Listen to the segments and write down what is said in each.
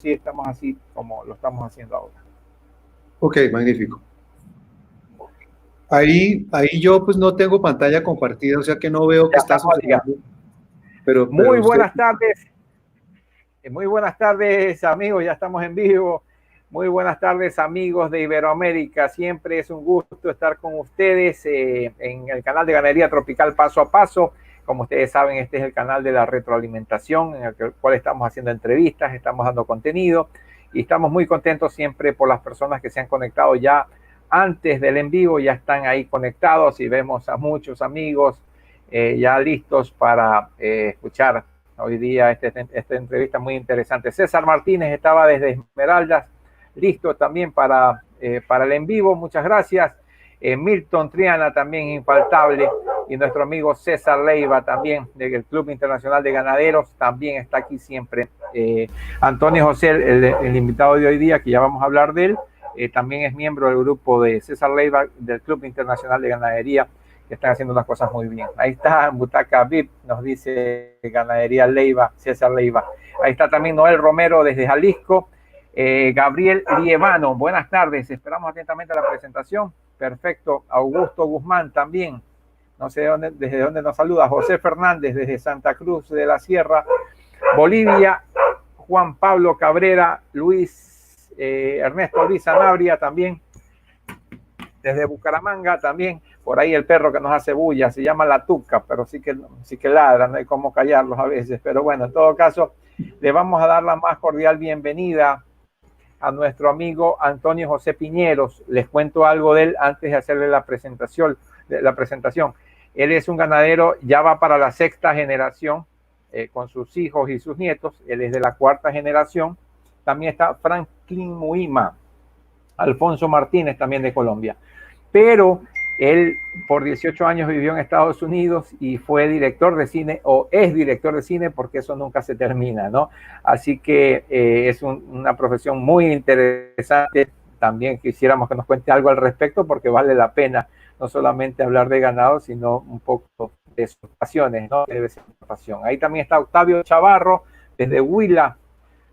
sí estamos así como lo estamos haciendo ahora. Ok, magnífico. Ahí yo pues no tengo pantalla compartida, o sea que no veo qué está sucediendo. Pero muy usted... buenas tardes amigos, ya estamos en vivo. Muy buenas tardes amigos de Iberoamérica, siempre es un gusto estar con ustedes en el canal de Ganadería Tropical Paso a Paso. Como ustedes saben, este es el canal de la retroalimentación en el cual estamos haciendo entrevistas, estamos dando contenido y estamos muy contentos siempre por las personas que se han conectado ya antes del en vivo, ya están ahí conectados y vemos a muchos amigos ya listos para escuchar hoy día esta entrevista muy interesante. César Martínez estaba desde Esmeraldas, listo también para el en vivo, muchas gracias. Milton Triana también infaltable, y nuestro amigo César Leiva también del Club Internacional de Ganaderos también está aquí siempre. Antonio José, el invitado de hoy día, que ya vamos a hablar de él, también es miembro del grupo de César Leiva del Club Internacional de Ganadería, que están haciendo las cosas muy bien. Ahí está Butaca VIP, nos dice Ganadería Leiva, César Leiva. Ahí está también Noel Romero desde Jalisco. Gabriel Lievano, buenas tardes, esperamos atentamente la presentación. Perfecto. Augusto Guzmán también, no sé desde dónde nos saluda. José Fernández desde Santa Cruz de la Sierra, Bolivia. Juan Pablo Cabrera, Luis Ernesto Luis Sanabria también desde Bucaramanga también. Por ahí el perro que nos hace bulla se llama la tuca, pero sí que ladra, no hay cómo callarlos a veces. Pero bueno, en todo caso, le vamos a dar la más cordial bienvenida a nuestro amigo Antonio José Piñeros. Les cuento algo de él antes de hacerle la presentación. Él es un ganadero, ya va para la sexta generación con sus hijos y sus nietos. Él es de la cuarta generación. También está Franklin Muima, Alfonso Martínez, también de Colombia. Pero él por 18 años vivió en Estados Unidos y fue director de cine, o es director de cine, porque eso nunca se termina, ¿no? Así que es una profesión muy interesante. También quisiéramos que nos cuente algo al respecto, porque vale la pena no solamente hablar de ganado, sino un poco de sus pasiones, ¿no? Debe ser una pasión. Ahí también está Octavio Chavarro, desde Huila,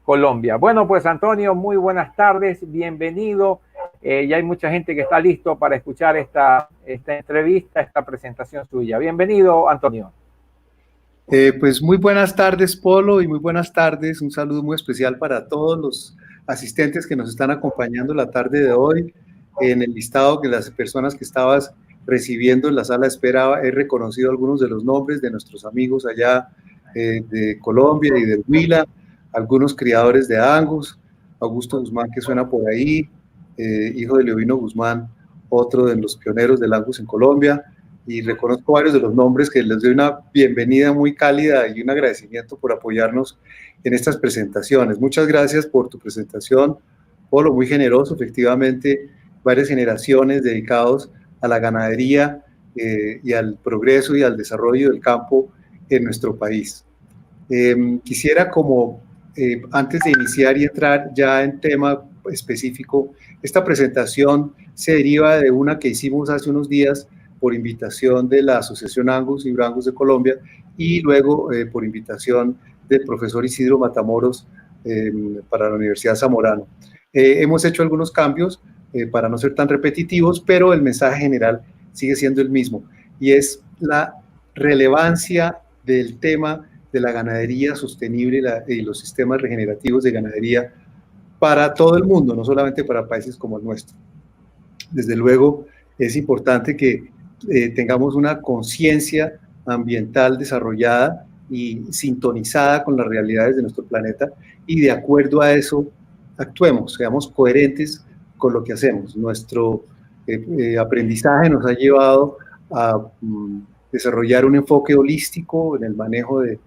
Colombia. Bueno, pues Antonio, muy buenas tardes, bienvenido. Ya hay mucha gente que está listo para escuchar esta entrevista, esta presentación suya. Bienvenido, Antonio. Pues muy buenas tardes, Polo, y muy buenas tardes. Un saludo muy especial para todos los asistentes que nos están acompañando la tarde de hoy. En el listado de las personas que estabas recibiendo en la sala de espera, he reconocido algunos de los nombres de nuestros amigos allá de Colombia y de Huila, algunos criadores de Angus, Augusto Guzmán, que suena por ahí, hijo de Leovino Guzmán, otro de los pioneros del Angus en Colombia, y reconozco varios de los nombres, que les doy una bienvenida muy cálida y un agradecimiento por apoyarnos en estas presentaciones. Muchas gracias por tu presentación, Polo, muy generoso, efectivamente, varias generaciones dedicados a la ganadería y al progreso y al desarrollo del campo en nuestro país. Quisiera antes de iniciar y entrar ya en tema específico, esta presentación se deriva de una que hicimos hace unos días por invitación de la Asociación Angus y Brangus de Colombia, y luego por invitación del profesor Isidro Matamoros para la Universidad Zamorano. Hemos hecho algunos cambios para no ser tan repetitivos, pero el mensaje general sigue siendo el mismo, y es la relevancia del tema de la ganadería sostenible y los sistemas regenerativos de ganadería para todo el mundo, no solamente para países como el nuestro. Desde luego, es importante que tengamos una conciencia ambiental desarrollada y sintonizada con las realidades de nuestro planeta, y de acuerdo a eso actuemos, seamos coherentes con lo que hacemos. Nuestro aprendizaje nos ha llevado a desarrollar un enfoque holístico en el manejo de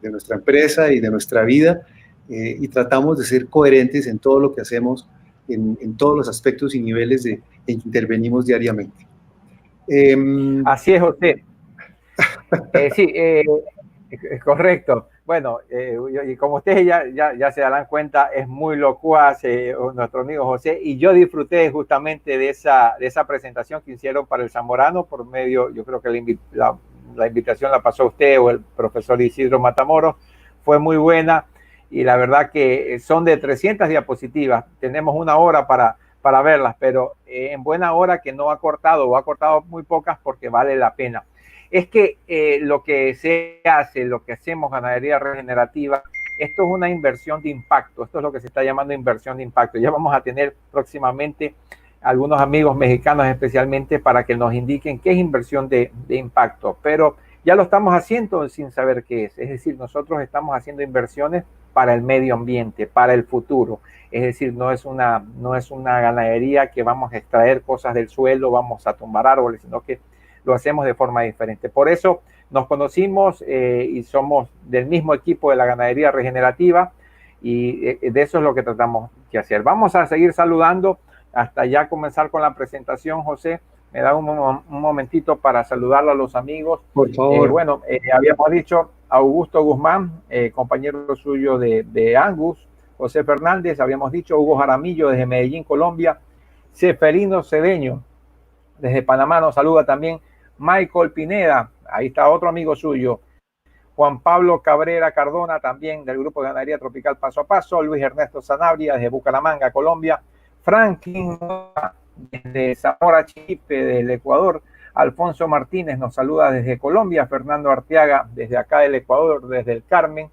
nuestra empresa y de nuestra vida, y tratamos de ser coherentes en todo lo que hacemos, en todos los aspectos y niveles en que intervenimos diariamente. Así es, José. Sí, es correcto. Bueno, y como ustedes ya se darán cuenta, es muy locuaz nuestro amigo José, y yo disfruté justamente de esa presentación que hicieron para el Zamorano por medio, yo creo que la invitación la pasó usted o el profesor Isidro Matamoros, fue muy buena. y la verdad que son de 300 diapositivas. Tenemos una hora para verlas, pero en buena hora que no ha cortado o ha cortado muy pocas porque vale la pena. Es que lo que se hace, lo que hacemos ganadería regenerativa, esto es una inversión de impacto, esto es lo que se está llamando inversión de impacto. Ya vamos a tener próximamente algunos amigos mexicanos especialmente para que nos indiquen qué es inversión de impacto, pero ya lo estamos haciendo sin saber qué es decir, nosotros estamos haciendo inversiones para el medio ambiente, para el futuro, es decir, no es una ganadería que vamos a extraer cosas del suelo, vamos a tumbar árboles, sino que lo hacemos de forma diferente. Por eso nos conocimos y somos del mismo equipo de la ganadería regenerativa y de eso es lo que tratamos de hacer. Vamos a seguir saludando hasta ya comenzar con la presentación, José. Me da un momentito para saludar a los amigos. Por favor. Bueno, habíamos dicho Augusto Guzmán, compañero suyo de Angus, José Fernández, habíamos dicho Hugo Jaramillo desde Medellín, Colombia, Seferino Cedeño desde Panamá nos saluda también, Michael Pineda, ahí está otro amigo suyo, Juan Pablo Cabrera Cardona también del grupo de ganadería tropical Paso a Paso, Luis Ernesto Sanabria desde Bucaramanga, Colombia, Franklin desde Zamora Chipe del Ecuador, Alfonso Martínez nos saluda desde Colombia, Fernando Arteaga desde acá del Ecuador, desde el Carmen,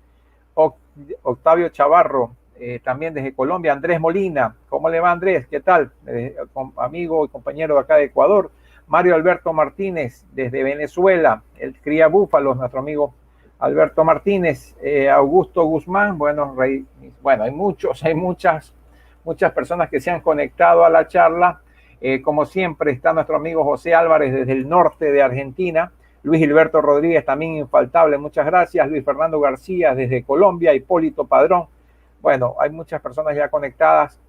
Octavio Chavarro también desde Colombia, Andrés Molina, ¿cómo le va Andrés? ¿Qué tal? Amigo y compañero de acá de Ecuador, Mario Alberto Martínez desde Venezuela, el cría búfalos, nuestro amigo Alberto Martínez, Augusto Guzmán, bueno, hay muchas personas que se han conectado a la charla. Como siempre está nuestro amigo José Álvarez desde el norte de Argentina, Luis Gilberto Rodríguez también infaltable, muchas gracias, Luis Fernando García desde Colombia, Hipólito Padrón, bueno, hay muchas personas ya conectadas,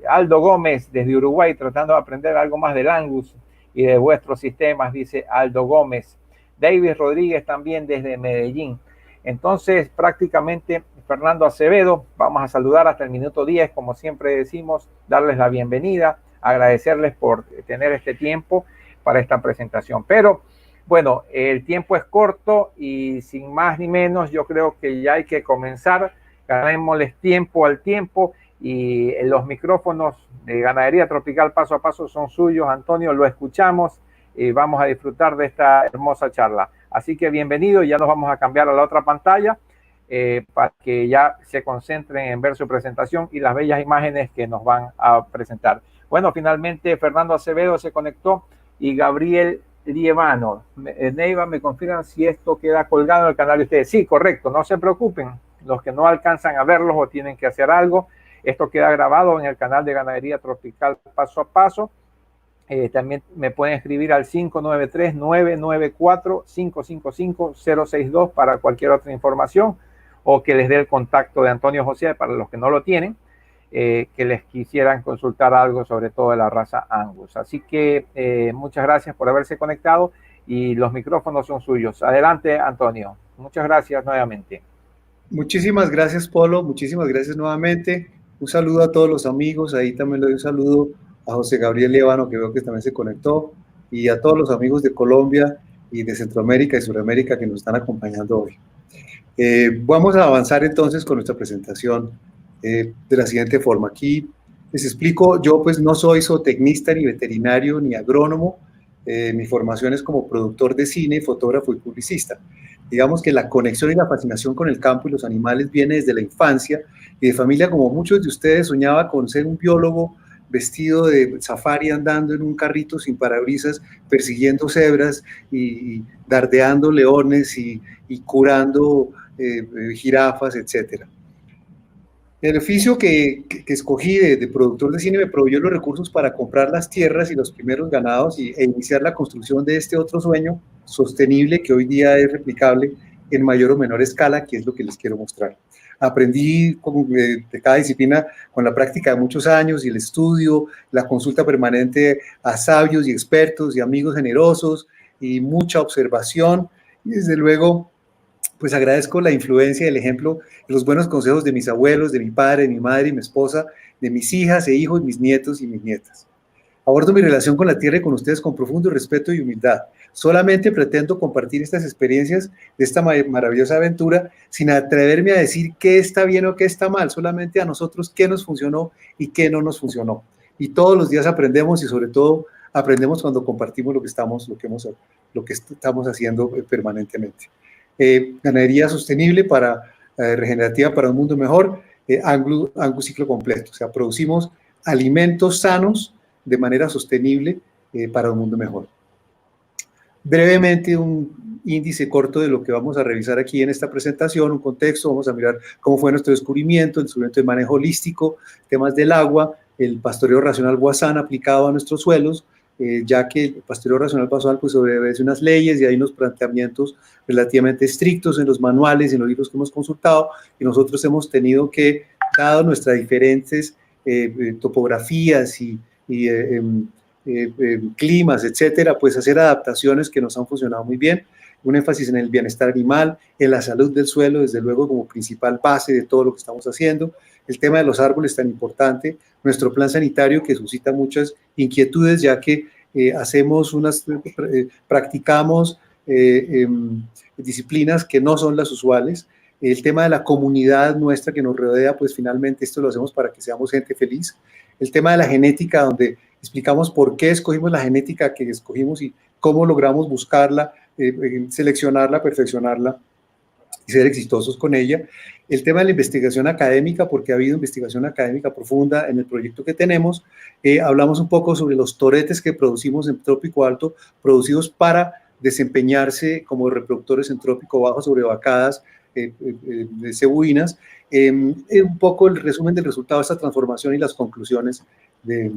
Aldo Gómez desde Uruguay tratando de aprender algo más del Angus y de vuestros sistemas, dice Aldo Gómez, David Rodríguez también desde Medellín. Entonces prácticamente Fernando Acevedo, vamos a saludar hasta el minuto 10, como siempre decimos, darles la bienvenida, agradecerles por tener este tiempo para esta presentación. Pero bueno, el tiempo es corto y sin más ni menos, yo creo que ya hay que comenzar, ganémosles tiempo al tiempo y los micrófonos de Ganadería Tropical Paso a Paso son suyos, Antonio, lo escuchamos y vamos a disfrutar de esta hermosa charla. Así que bienvenido, ya nos vamos a cambiar a la otra pantalla para que ya se concentren en ver su presentación y las bellas imágenes que nos van a presentar. Bueno, finalmente Fernando Acevedo se conectó y Gabriel Lievano. Neiva, me confirman si esto queda colgado en el canal de ustedes. Sí, correcto, no se preocupen. Los que no alcanzan a verlos o tienen que hacer algo, esto queda grabado en el canal de Ganadería Tropical Paso a Paso. También me pueden escribir al 593-994-555-062 para cualquier otra información o que les dé el contacto de Antonio José para los que no lo tienen, que les quisieran consultar algo sobre todo de la raza Angus. Así que muchas gracias por haberse conectado y los micrófonos son suyos. Adelante, Antonio. Muchas gracias nuevamente. Muchísimas gracias, Polo. Muchísimas gracias nuevamente. Un saludo a todos los amigos. Ahí también le doy un saludo a José Gabriel Lievano, que veo que también se conectó, y a todos los amigos de Colombia y de Centroamérica y Sudamérica que nos están acompañando hoy. Vamos a avanzar entonces con nuestra presentación de la siguiente forma. Aquí les explico, yo pues no soy zootecnista, ni veterinario, ni agrónomo. Mi formación es como productor de cine, fotógrafo y publicista. Digamos que la conexión y la fascinación con el campo y los animales viene desde la infancia y de familia, como muchos de ustedes soñaba con ser un biólogo vestido de safari andando en un carrito sin parabrisas, persiguiendo cebras y dardeando leones y curando jirafas, etc. El oficio que escogí de productor de cine me proveyó los recursos para comprar las tierras y los primeros ganados e iniciar la construcción de este otro sueño sostenible que hoy día es replicable en mayor o menor escala, que es lo que les quiero mostrar. Aprendí de cada disciplina con la práctica de muchos años y el estudio, la consulta permanente a sabios y expertos y amigos generosos y mucha observación. Y desde luego, pues agradezco la influencia y el ejemplo de los buenos consejos de mis abuelos, de mi padre, de mi madre y mi esposa, de mis hijas e hijos, mis nietos y mis nietas. Abordo mi relación con la tierra y con ustedes con profundo respeto y humildad. Solamente pretendo compartir estas experiencias de esta maravillosa aventura sin atreverme a decir qué está bien o qué está mal, solamente a nosotros qué nos funcionó y qué no nos funcionó. Y todos los días aprendemos y sobre todo aprendemos cuando compartimos lo que estamos haciendo permanentemente. Ganadería sostenible regenerativa para un mundo mejor, Angus ciclo completo. O sea, producimos alimentos sanos de manera sostenible para un mundo mejor. Brevemente, un índice corto de lo que vamos a revisar aquí en esta presentación, un contexto, vamos a mirar cómo fue nuestro descubrimiento, el descubrimiento de manejo holístico, temas del agua, el pastoreo racional Guasán aplicado a nuestros suelos, ya que el pastoreo racional Guasán pues obedece unas leyes y hay unos planteamientos relativamente estrictos en los manuales y en los libros que hemos consultado, y nosotros hemos tenido que, dado nuestras diferentes topografías y climas, etcétera, pues hacer adaptaciones que nos han funcionado muy bien. Un énfasis en el bienestar animal, en la salud del suelo, desde luego como principal base de todo lo que estamos haciendo. El tema de los árboles tan importante, nuestro plan sanitario que suscita muchas inquietudes, ya que practicamos disciplinas que no son las usuales. El tema de la comunidad nuestra que nos rodea, pues finalmente esto lo hacemos para que seamos gente feliz. El tema de la genética, donde explicamos por qué escogimos la genética que escogimos y cómo logramos buscarla, seleccionarla, perfeccionarla y ser exitosos con ella. El tema de la investigación académica, porque ha habido investigación académica profunda en el proyecto que tenemos. Hablamos un poco sobre los toretes que producimos en trópico alto, producidos para desempeñarse como reproductores en trópico bajo sobre vacadas de cebuinas. Un poco el resumen del resultado de esta transformación y las conclusiones de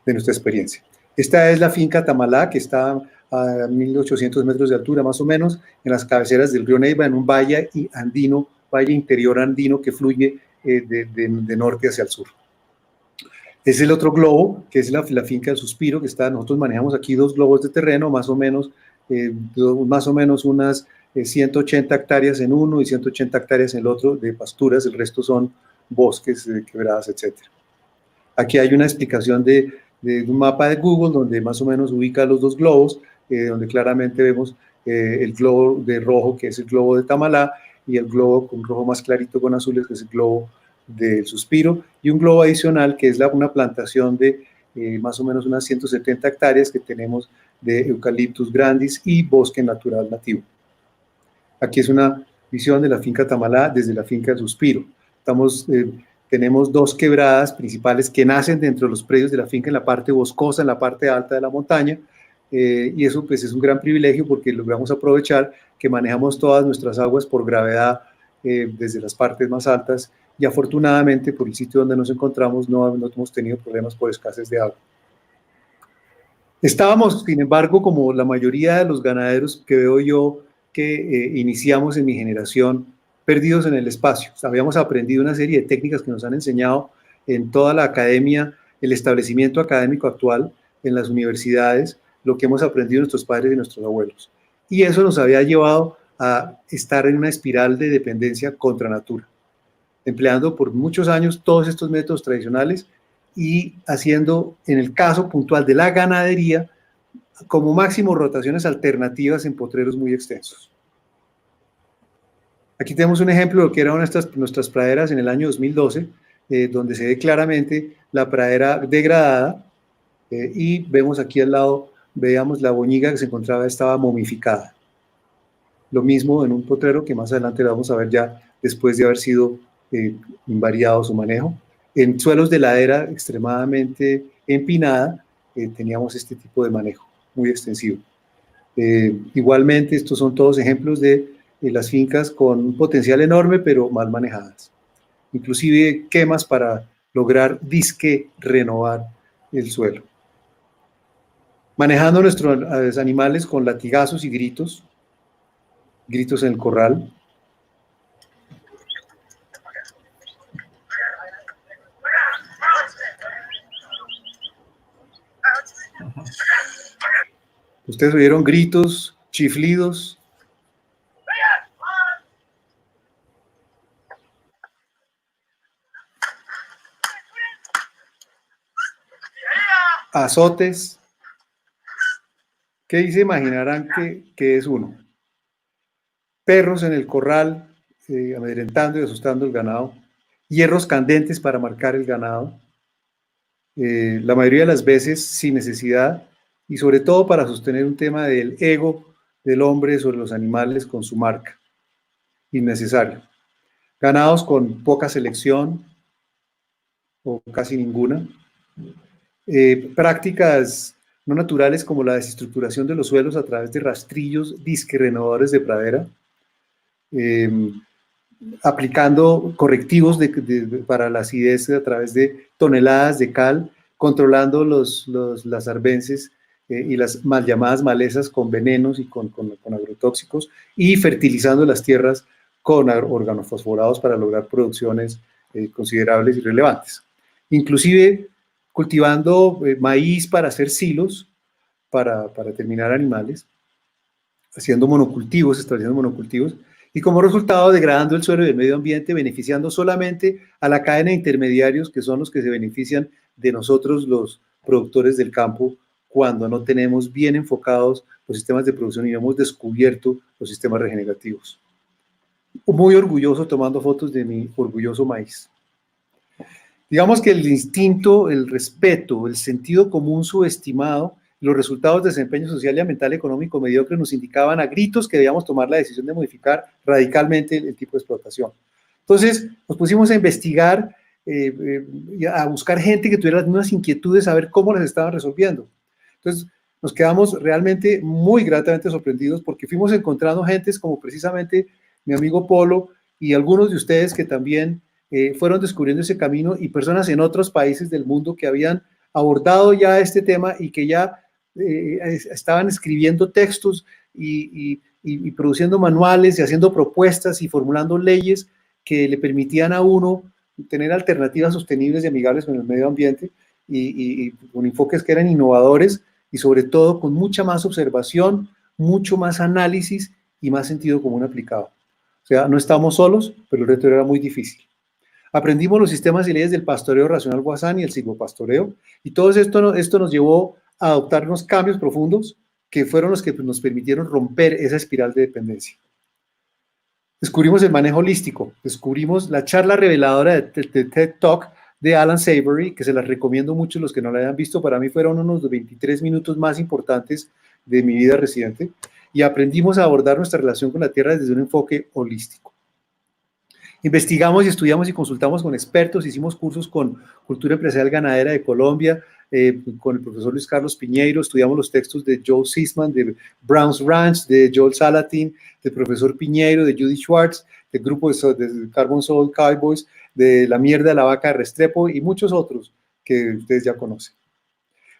nuestra experiencia. Esta es la finca Tamalá, que está a 1800 metros de altura más o menos, en las cabeceras del río Neiva, en un valle andino, valle interior andino que fluye de norte hacia el sur. Es el otro globo, que es la finca del Suspiro, que está, nosotros manejamos aquí 2 globos de terreno, más o menos unas 180 hectáreas en uno y 180 hectáreas en el otro de pasturas, el resto son bosques, quebradas, etc. Aquí hay una explicación de un mapa de Google donde más o menos ubica los 2 globos, donde claramente vemos el globo de rojo, que es el globo de Tamalá, y el globo con rojo más clarito con azules, que es el globo del Suspiro, y un globo adicional que es una plantación de más o menos unas 170 hectáreas que tenemos de Eucaliptus grandis y bosque natural nativo. Aquí es una visión de la finca Tamalá desde la finca del Suspiro. Tenemos 2 quebradas principales que nacen dentro de los predios de la finca en la parte boscosa, en la parte alta de la montaña, y eso pues es un gran privilegio porque logramos aprovechar que manejamos todas nuestras aguas por gravedad desde las partes más altas, y afortunadamente por el sitio donde nos encontramos no hemos tenido problemas por escasez de agua. Estábamos, sin embargo, como la mayoría de los ganaderos que veo yo que iniciamos en mi generación, perdidos en el espacio. O sea, habíamos aprendido una serie de técnicas que nos han enseñado en toda la academia, el establecimiento académico actual, en las universidades, lo que hemos aprendido nuestros padres y nuestros abuelos. Y eso nos había llevado a estar en una espiral de dependencia contra natura, empleando por muchos años todos estos métodos tradicionales y haciendo, en el caso puntual de la ganadería, como máximo rotaciones alternativas en potreros muy extensos. Aquí tenemos un ejemplo de lo que eran nuestras praderas en el año 2012, donde se ve claramente la pradera degradada, y vemos aquí al lado, veamos la boñiga que se encontraba, estaba momificada. Lo mismo en un potrero que más adelante lo vamos a ver ya después de haber sido invariado su manejo. En suelos de ladera extremadamente empinada teníamos este tipo de manejo muy extensivo. Igualmente, estos son todos ejemplos de las fincas con un potencial enorme, pero mal manejadas. Inclusive quemas para lograr disque renovar el suelo. Manejando nuestros animales con latigazos y gritos en el corral. Ustedes oyeron gritos, chiflidos. Azotes. ¿Qué se imaginarán que es uno? Perros en el corral, amedrentando y asustando el ganado, hierros candentes para marcar el ganado, la mayoría de las veces sin necesidad y sobre todo para sostener un tema del ego del hombre sobre los animales con su marca, innecesario. Ganados con poca selección o casi ninguna, prácticas no naturales como la desestructuración de los suelos a través de rastrillos disque renovadores de pradera, eh, aplicando correctivos para la acidez a través de toneladas de cal, controlando las arbences y las mal llamadas malezas con venenos y con agrotóxicos, y fertilizando las tierras con organofosforados para lograr producciones considerables y relevantes. Inclusive cultivando maíz para hacer silos, para terminar animales, haciendo monocultivos, estableciendo monocultivos, y como resultado degradando el suelo y el medio ambiente, beneficiando solamente a la cadena de intermediarios, que son los que se benefician de nosotros los productores del campo, cuando no tenemos bien enfocados los sistemas de producción y no hemos descubierto los sistemas regenerativos. Muy orgulloso tomando fotos de mi orgulloso maíz. Digamos que el instinto, el respeto, el sentido común subestimado, los resultados de desempeño social y ambiental económico mediocre nos indicaban a gritos que debíamos tomar la decisión de modificar radicalmente el tipo de explotación. Entonces nos pusimos a investigar, a buscar gente que tuviera las mismas inquietudes, a ver cómo las estaban resolviendo. Entonces nos quedamos realmente muy gratamente sorprendidos porque fuimos encontrando gentes como precisamente mi amigo Polo y algunos de ustedes que también fueron descubriendo ese camino, y personas en otros países del mundo que habían abordado ya este tema y que ya estaban escribiendo textos y produciendo manuales y haciendo propuestas y formulando leyes que le permitían a uno tener alternativas sostenibles y amigables con el medio ambiente y con enfoques que eran innovadores y sobre todo con mucha más observación, mucho más análisis y más sentido común aplicado. O sea, no estamos solos, pero el reto era muy difícil. Aprendimos los sistemas y leyes del pastoreo racional Guasán y el silvopastoreo, y todo esto nos llevó a adoptar unos cambios profundos que fueron los que nos permitieron romper esa espiral de dependencia. Descubrimos el manejo holístico, descubrimos la charla reveladora de TED Talk de Alan Savory, que se las recomiendo mucho los que no la hayan visto. Para mí fueron unos de 23 minutos más importantes de mi vida reciente, y aprendimos a abordar nuestra relación con la tierra desde un enfoque holístico. Investigamos y estudiamos y consultamos con expertos, hicimos cursos con Cultura Empresarial Ganadera de Colombia, con el profesor Luis Carlos Piñeiro, estudiamos los textos de Joe Sisman, de Brown's Ranch, de Joel Salatin, del profesor Piñeiro, de Judy Schwartz, del grupo de Carbon Soul Cowboys, de La Mierda de la Vaca de Restrepo y muchos otros que ustedes ya conocen.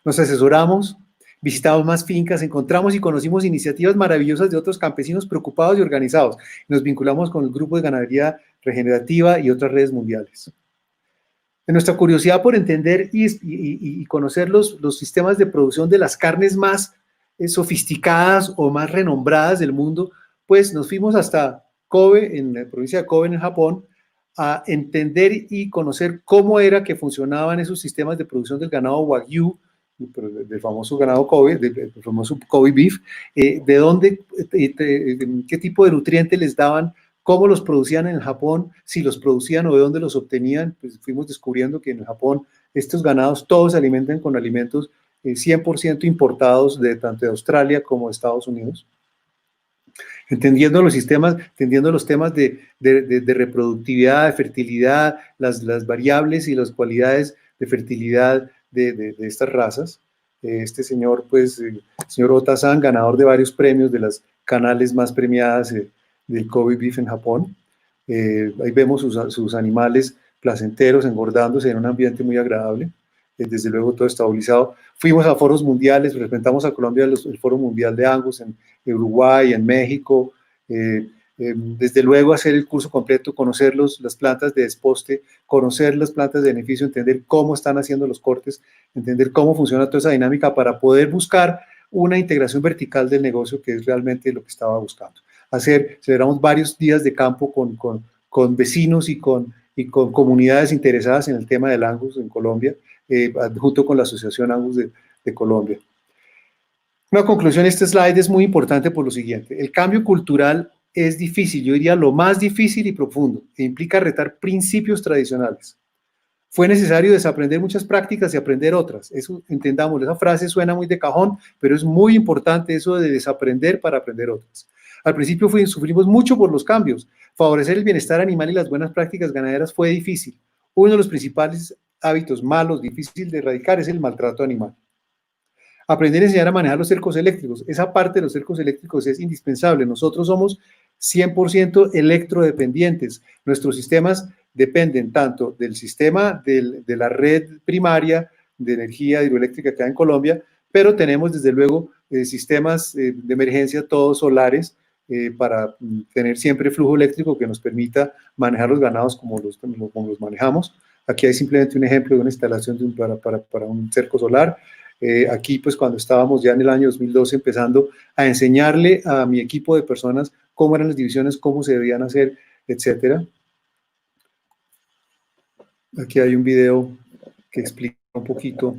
Nos asesoramos, visitamos más fincas, encontramos y conocimos iniciativas maravillosas de otros campesinos preocupados y organizados. Nos vinculamos con el grupo de ganadería regenerativa y otras redes mundiales. En nuestra curiosidad por entender y conocer los sistemas de producción de las carnes más sofisticadas o más renombradas del mundo, pues nos fuimos hasta Kobe, en la provincia de Kobe, en Japón, a entender y conocer cómo era que funcionaban esos sistemas de producción del ganado Wagyu, del famoso ganado Kobe, del famoso Kobe beef, de dónde, qué tipo de nutrientes les daban, cómo los producían en Japón, si los producían o de dónde los obtenían. Pues fuimos descubriendo que en Japón estos ganados todos se alimentan con alimentos 100% importados de tanto de Australia como de Estados Unidos. Entendiendo los sistemas, entendiendo los temas de reproductividad, de fertilidad, las variables y las cualidades de fertilidad de estas razas. Este señor, pues, señor Ota-san, ganador de varios premios de las canales más premiadas del Kobe beef en Japón. Ahí vemos sus animales placenteros engordándose en un ambiente muy agradable. Desde luego todo estabilizado. Fuimos a foros mundiales, representamos a Colombia el Foro Mundial de Angus en Uruguay, en México. Desde luego hacer el curso completo, conocer las plantas de desposte, conocer las plantas de beneficio, entender cómo están haciendo los cortes, entender cómo funciona toda esa dinámica para poder buscar una integración vertical del negocio, que es realmente lo que estaba buscando. Celebramos varios días de campo con vecinos y con comunidades interesadas en el tema del Angus en Colombia, junto con la Asociación Angus de Colombia. Una conclusión, este slide es muy importante por lo siguiente. El cambio cultural es difícil, yo diría lo más difícil y profundo, e implica retar principios tradicionales. Fue necesario desaprender muchas prácticas y aprender otras. Eso, entendamos, esa frase suena muy de cajón, pero es muy importante eso de desaprender para aprender otras. Al principio sufrimos mucho por los cambios. Favorecer el bienestar animal y las buenas prácticas ganaderas fue difícil. Uno de los principales hábitos malos, difícil de erradicar, es el maltrato animal. Aprender a enseñar a manejar los cercos eléctricos. Esa parte de los cercos eléctricos es indispensable. Nosotros somos 100% electrodependientes. Nuestros sistemas dependen tanto del sistema de la red primaria de energía hidroeléctrica que hay en Colombia, pero tenemos desde luego sistemas de emergencia todos solares para tener siempre flujo eléctrico que nos permita manejar los ganados como los manejamos. Aquí hay simplemente un ejemplo de una instalación para un cerco solar. Aquí, pues cuando estábamos ya en el año 2012 empezando a enseñarle a mi equipo de personas cómo eran las divisiones, cómo se debían hacer, etcétera. Aquí hay un video que explica un poquito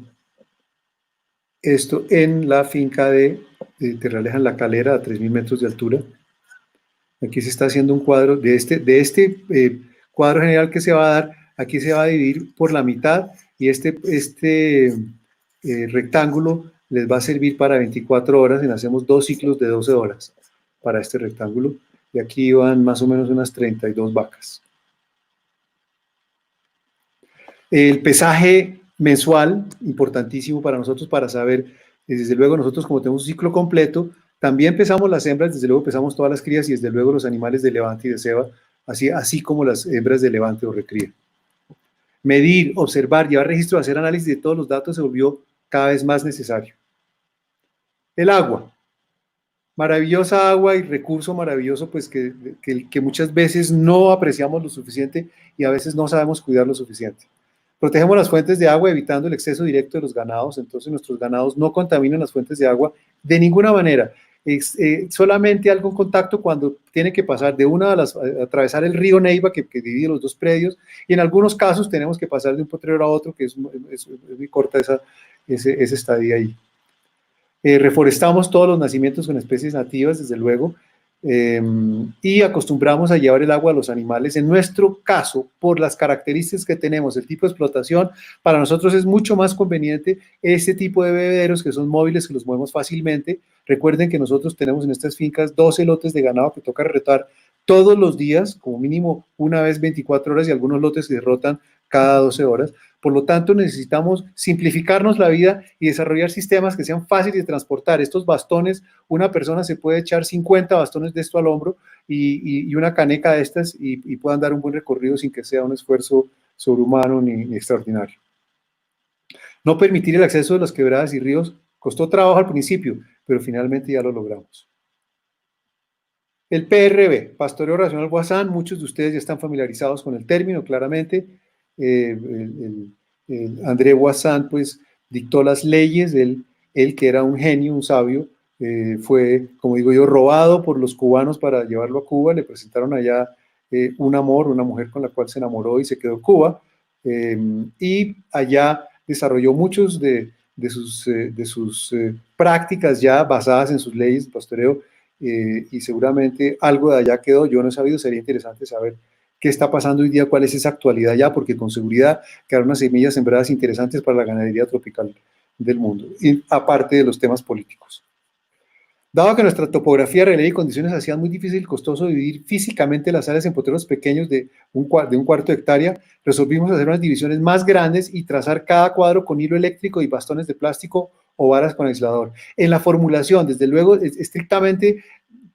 esto en la finca de Terraleja en La Calera, a 3.000 metros de altura. Aquí se está haciendo un cuadro de este cuadro general que se va a dar. Aquí se va a dividir por la mitad y este rectángulo les va a servir para 24 horas y hacemos 2 ciclos de 12 horas para este rectángulo y aquí van más o menos unas 32 vacas. El pesaje mensual, importantísimo para nosotros para saber, desde luego nosotros como tenemos un ciclo completo, también pesamos las hembras, desde luego pesamos todas las crías y desde luego los animales de levante y de ceba, así como las hembras de levante o recría. Medir, observar, llevar registro, hacer análisis de todos los datos se volvió cada vez más necesario. El agua. Maravillosa agua y recurso maravilloso, pues que muchas veces no apreciamos lo suficiente y a veces no sabemos cuidar lo suficiente. Protegemos las fuentes de agua evitando el exceso directo de los ganados, entonces nuestros ganados no contaminan las fuentes de agua de ninguna manera. Solamente algún contacto cuando tiene que pasar de atravesar el río Neiva que divide los dos predios y en algunos casos tenemos que pasar de un potrero a otro que es muy corta esa estadía ahí. Reforestamos todos los nacimientos con especies nativas, desde luego, y acostumbramos a llevar el agua a los animales. En nuestro caso, por las características que tenemos, el tipo de explotación, para nosotros es mucho más conveniente este tipo de bebederos que son móviles, que los movemos fácilmente. Recuerden que nosotros tenemos en estas fincas 12 lotes de ganado que toca retar todos los días, como mínimo una vez 24 horas y algunos lotes se rotan cada 12 horas. Por lo tanto, necesitamos simplificarnos la vida y desarrollar sistemas que sean fáciles de transportar. Estos bastones, una persona se puede echar 50 bastones de esto al hombro y una caneca de estas y puedan dar un buen recorrido sin que sea un esfuerzo sobrehumano ni extraordinario. No permitir el acceso de las quebradas y ríos costó trabajo al principio, pero finalmente ya lo logramos. El PRB, Pastoreo Racional Boissin, muchos de ustedes ya están familiarizados con el término, claramente. André Boissin pues dictó las leyes, él que era un genio, un sabio, fue, como digo yo, robado por los cubanos para llevarlo a Cuba, le presentaron allá un amor, una mujer con la cual se enamoró y se quedó en Cuba, y allá desarrolló muchos de sus prácticas ya basadas en sus leyes de pastoreo, y seguramente algo de allá quedó, yo no he sabido, sería interesante saber qué está pasando hoy día, cuál es esa actualidad ya, porque con seguridad quedaron unas semillas sembradas interesantes para la ganadería tropical del mundo, y aparte de los temas políticos. Dado que nuestra topografía, relieve y condiciones hacían muy difícil y costoso dividir físicamente las áreas en potreros pequeños de un cuarto de hectárea, resolvimos hacer unas divisiones más grandes y trazar cada cuadro con hilo eléctrico y bastones de plástico o varas con aislador. En la formulación, desde luego, estrictamente,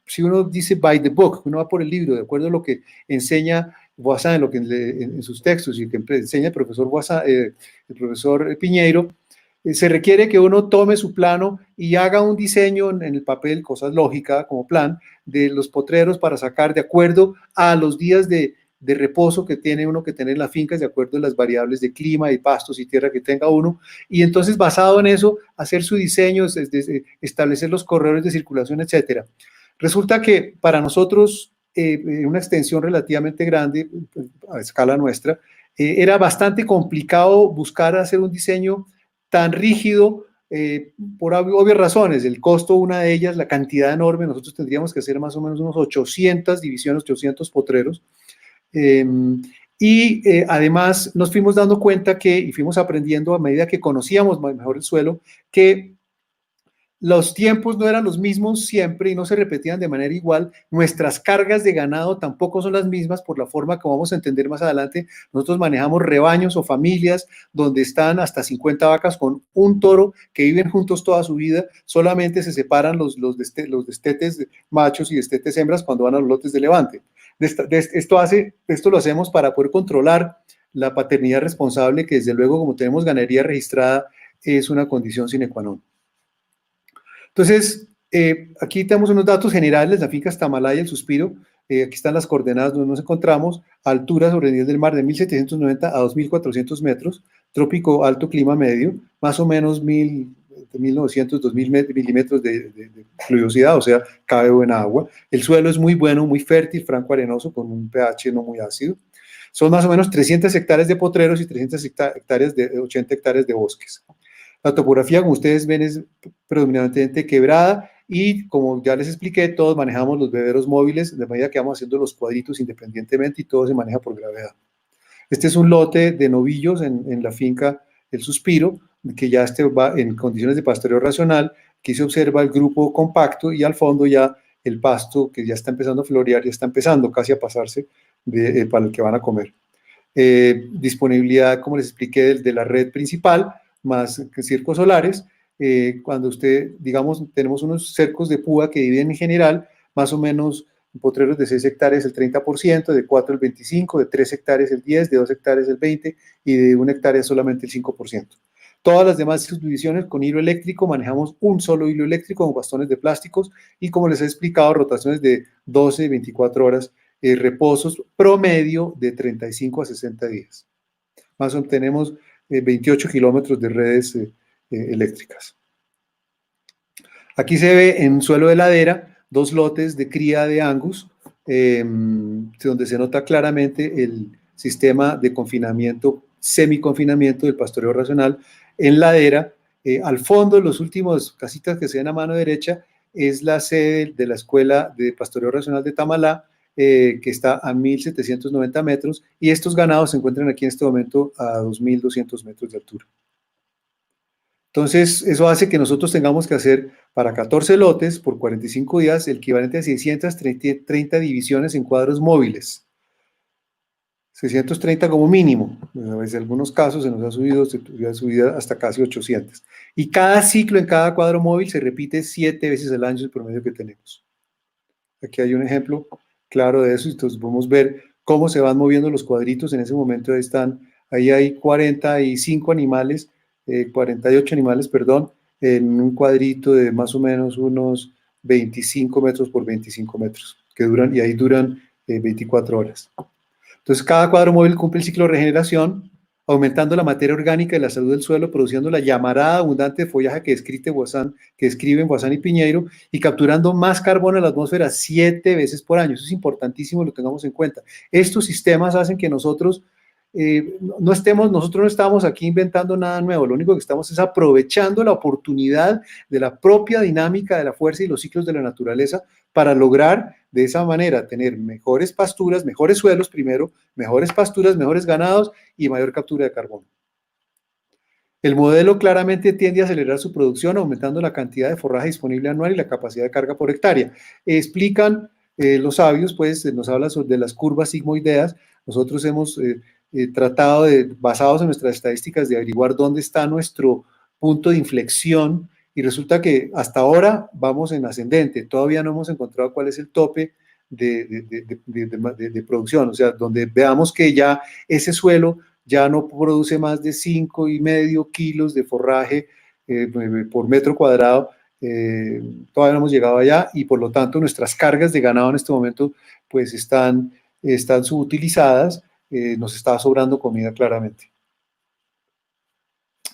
si uno dice by the book, uno va por el libro, de acuerdo a lo que enseña Boissin, en sus textos y que enseña el profesor Boissin, el profesor Piñeiro, se requiere que uno tome su plano y haga un diseño en el papel, cosas lógicas como plan, de los potreros para sacar de acuerdo a los días de reposo que tiene uno que tener en la finca, de acuerdo a las variables de clima y pastos y tierra que tenga uno, y entonces basado en eso, hacer su diseño, establecer los corredores de circulación, etcétera. Resulta que para nosotros, una extensión relativamente grande, a escala nuestra, era bastante complicado buscar hacer un diseño tan rígido por obvias razones, el costo, una de ellas, la cantidad enorme, nosotros tendríamos que hacer más o menos unos 800 divisiones, 800 potreros, además nos fuimos dando cuenta y fuimos aprendiendo a medida que conocíamos mejor el suelo, que los tiempos no eran los mismos siempre y no se repetían de manera igual. Nuestras cargas de ganado tampoco son las mismas por la forma que vamos a entender más adelante. Nosotros manejamos rebaños o familias donde están hasta 50 vacas con un toro que viven juntos toda su vida. Solamente se separan los destetes machos y destetes hembras cuando van a los lotes de levante. Esto lo hacemos para poder controlar la paternidad responsable, que desde luego, como tenemos ganadería registrada, es una condición sine qua non. Entonces, aquí tenemos unos datos generales, la finca Tamalá y El Suspiro. Aquí están las coordenadas donde nos encontramos: altura sobre el nivel del mar de 1790 a 2400 metros, trópico alto, clima medio, más o menos 1900, 2000 milímetros de pluviosidad, o sea, cabe buena agua. El suelo es muy bueno, muy fértil, franco arenoso, con un pH no muy ácido. Son más o menos 300 hectáreas de potreros y 80 hectáreas de bosques. La topografía, como ustedes ven, es predominantemente quebrada y, como ya les expliqué, todos manejamos los bebederos móviles de medida que vamos haciendo los cuadritos independientemente y todo se maneja por gravedad. Este es un lote de novillos en la finca El Suspiro, que ya va en condiciones de pastoreo racional. Aquí se observa el grupo compacto y al fondo ya el pasto que ya está empezando a florear, ya está empezando casi a pasarse para el que van a comer. Disponibilidad, como les expliqué, de la red principal, más cercos solares. Cuando digamos, tenemos unos cercos de púa que dividen en general, más o menos potreros de 6 hectáreas el 30%, de 4 el 25%, de 3 hectáreas el 10%, de 2 hectáreas el 20% y de 1 hectárea solamente el 5%. Todas las demás subdivisiones con hilo eléctrico, manejamos un solo hilo eléctrico con bastones de plásticos y, como les he explicado, rotaciones de 12, 24 horas, reposos promedio de 35 a 60 días. Más o menos tenemos 28 kilómetros de redes eléctricas. Aquí se ve en suelo de ladera 2 lotes de cría de Angus, donde se nota claramente el sistema de confinamiento, semiconfinamiento del pastoreo racional en ladera. Al fondo, los últimos casitas que se ven a mano derecha, es la sede de la Escuela de Pastoreo Racional de Tamalá, que está a 1790 metros, y estos ganados se encuentran aquí en este momento a 2200 metros de altura. Entonces, eso hace que nosotros tengamos que hacer para 14 lotes por 45 días el equivalente a 630 divisiones en cuadros móviles. 630 como mínimo. En algunos casos se nos ha subido hasta casi 800. Y cada ciclo en cada cuadro móvil se repite 7 veces al año, el promedio que tenemos. Aquí hay un ejemplo claro de eso, entonces podemos ver cómo se van moviendo los cuadritos. En ese momento ahí hay 45 animales, 48 animales, perdón, en un cuadrito de más o menos unos 25 metros por 25 metros, y ahí duran 24 horas. Entonces, cada cuadro móvil cumple el ciclo de regeneración, aumentando la materia orgánica y la salud del suelo, produciendo la llamarada abundante de follaje que describen Boissan y Piñeiro, y capturando más carbono en la atmósfera 7 veces por año. Eso es importantísimo, lo tengamos en cuenta. Estos sistemas hacen que nosotros nosotros no estamos aquí inventando nada nuevo, lo único que estamos es aprovechando la oportunidad de la propia dinámica de la fuerza y los ciclos de la naturaleza para lograr de esa manera tener mejores pasturas, mejores suelos primero, mejores pasturas, mejores ganados y mayor captura de carbono. El modelo claramente tiende a acelerar su producción, aumentando la cantidad de forraje disponible anual y la capacidad de carga por hectárea. Explican los sabios, pues nos hablan sobre las curvas sigmoideas. Nosotros hemos tratado basados en nuestras estadísticas, de averiguar dónde está nuestro punto de inflexión, y resulta que hasta ahora vamos en ascendente. Todavía no hemos encontrado cuál es el tope de producción, o sea, donde veamos que ya ese suelo ya no produce más de 5,5 kilos de forraje por metro cuadrado. Todavía no hemos llegado allá, y por lo tanto nuestras cargas de ganado en este momento pues están subutilizadas. Nos está sobrando comida claramente.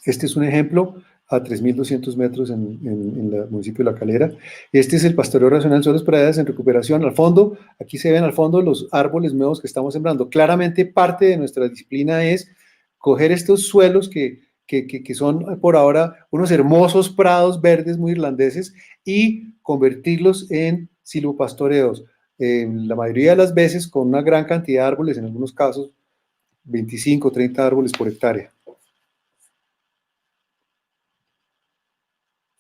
Este es un ejemplo a 3.200 metros en el municipio de La Calera. Este es el pastoreo racional en suelos praderas en recuperación. Al fondo, aquí se ven al fondo los árboles nuevos que estamos sembrando. Claramente parte de nuestra disciplina es coger estos suelos que que son por ahora unos hermosos prados verdes muy irlandeses y convertirlos en silvopastoreos. La mayoría de las veces con una gran cantidad de árboles, en algunos casos 25 o 30 árboles por hectárea.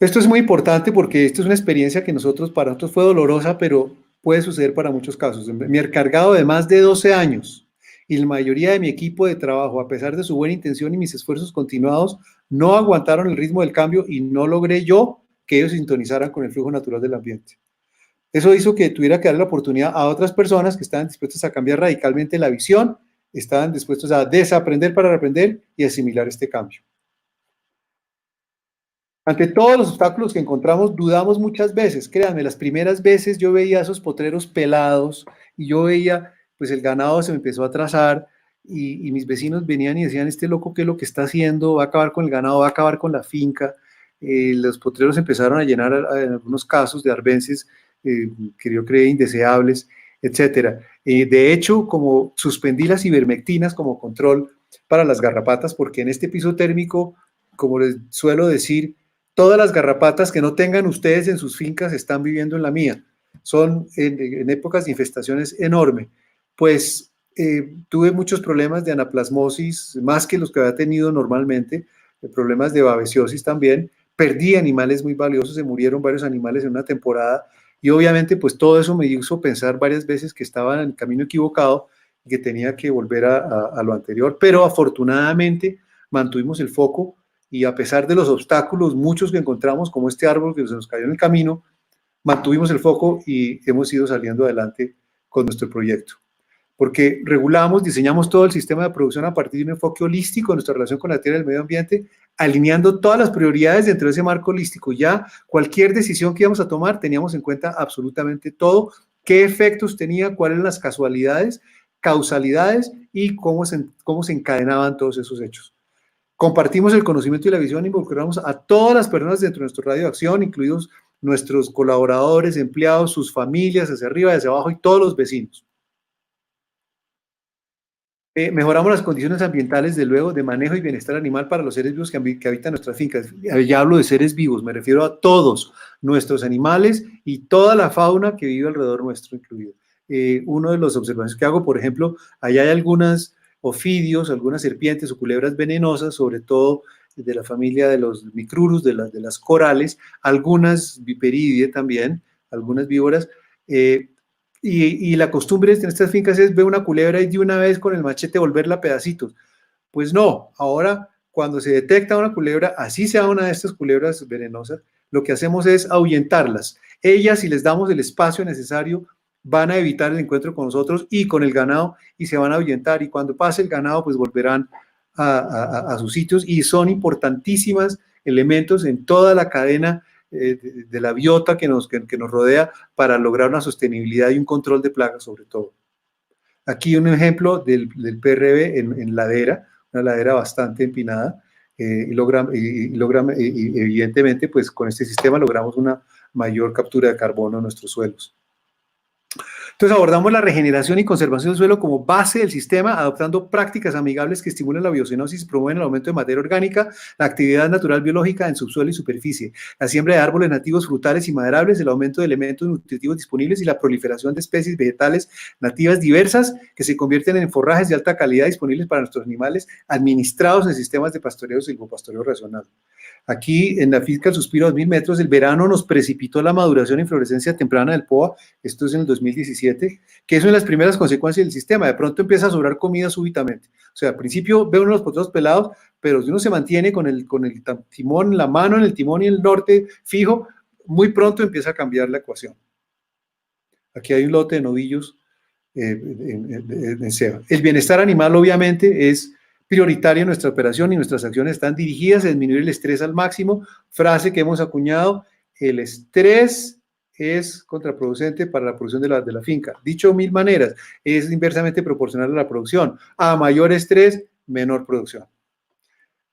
Esto es muy importante porque esto es una experiencia que para nosotros fue dolorosa, pero puede suceder para muchos casos. Mi encargado de más de 12 años y la mayoría de mi equipo de trabajo, a pesar de su buena intención y mis esfuerzos continuados, no aguantaron el ritmo del cambio y no logré yo que ellos sintonizaran con el flujo natural del ambiente. Eso hizo que tuviera que dar la oportunidad a otras personas que estaban dispuestas a cambiar radicalmente la visión, estaban dispuestos a desaprender para aprender y asimilar este cambio. Ante todos los obstáculos que encontramos, dudamos muchas veces. Créanme, las primeras veces yo veía esos potreros pelados y yo veía, pues el ganado se me empezó a atrasar y mis vecinos venían y decían, este loco, ¿qué es lo que está haciendo? Va a acabar con el ganado, va a acabar con la finca. Los potreros empezaron a llenar en algunos casos de arbences que yo creía indeseables, etcétera. De hecho, como suspendí las ivermectinas como control para las garrapatas, porque en este piso térmico, como les suelo decir, todas las garrapatas que no tengan ustedes en sus fincas están viviendo en la mía. Son en épocas de infestaciones enorme. Pues tuve muchos problemas de anaplasmosis, más que los que había tenido normalmente, problemas de babesiosis también. Perdí animales muy valiosos, se murieron varios animales en una temporada y obviamente pues todo eso me hizo pensar varias veces que estaba en el camino equivocado y que tenía que volver a lo anterior, pero afortunadamente mantuvimos el foco y a pesar de los obstáculos, muchos que encontramos, como este árbol que se nos cayó en el camino, mantuvimos el foco y hemos ido saliendo adelante con nuestro proyecto. Porque regulamos, diseñamos todo el sistema de producción a partir de un enfoque holístico en nuestra relación con la tierra y el medio ambiente, alineando todas las prioridades dentro de ese marco holístico. Ya cualquier decisión que íbamos a tomar, teníamos en cuenta absolutamente todo, qué efectos tenía, cuáles eran las casualidades, causalidades y cómo se encadenaban todos esos hechos. Compartimos el conocimiento y la visión, involucramos a todas las personas dentro de nuestro radio de acción, incluidos nuestros colaboradores, empleados, sus familias, hacia arriba, hacia abajo y todos los vecinos. Mejoramos las condiciones ambientales, de luego, de manejo y bienestar animal para los seres vivos que habitan nuestras fincas. Ya hablo de seres vivos, me refiero a todos nuestros animales y toda la fauna que vive alrededor nuestro, incluido. Uno de los observaciones que hago, por ejemplo, allá hay algunas ofidios, algunas serpientes o culebras venenosas, sobre todo de la familia de los micrurus, de las corales, algunas viperidae también, algunas víboras, y la costumbre en estas fincas es ver una culebra y de una vez con el machete volverla a pedacitos. Pues no, ahora cuando se detecta una culebra, así sea una de estas culebras venenosas, lo que hacemos es ahuyentarlas. Ellas, si les damos el espacio necesario, van a evitar el encuentro con nosotros y con el ganado y se van a ahuyentar. Y cuando pase el ganado, pues volverán a sus sitios y son importantísimas elementos en toda la cadena de la biota que nos rodea para lograr una sostenibilidad y un control de plagas sobre todo. Aquí un ejemplo del PRB en ladera, una ladera bastante empinada, y evidentemente pues con este sistema logramos una mayor captura de carbono en nuestros suelos. Entonces abordamos la regeneración y conservación del suelo como base del sistema, adoptando prácticas amigables que estimulen la biocenosis y promueven el aumento de materia orgánica, la actividad natural biológica en subsuelo y superficie, la siembra de árboles nativos frutales y maderables, el aumento de elementos nutritivos disponibles y la proliferación de especies vegetales nativas diversas que se convierten en forrajes de alta calidad disponibles para nuestros animales administrados en sistemas de pastoreo y silvopastoreo racional. Aquí en la finca El Suspiro a 2000 metros, el verano nos precipitó la maduración y inflorescencia temprana del POA, esto es en el 2017, que es una de las primeras consecuencias del sistema. De pronto empieza a sobrar comida súbitamente. O sea, al principio ve uno los potreros pelados, pero si uno se mantiene con el timón, la mano en el timón y el norte fijo, muy pronto empieza a cambiar la ecuación. Aquí hay un lote de novillos en ceba. El bienestar animal obviamente es prioritaria en nuestra operación y nuestras acciones están dirigidas a disminuir el estrés al máximo. Frase que hemos acuñado: el estrés es contraproducente para la producción de la finca. Dicho de mil maneras, es inversamente proporcional a la producción. A mayor estrés, menor producción.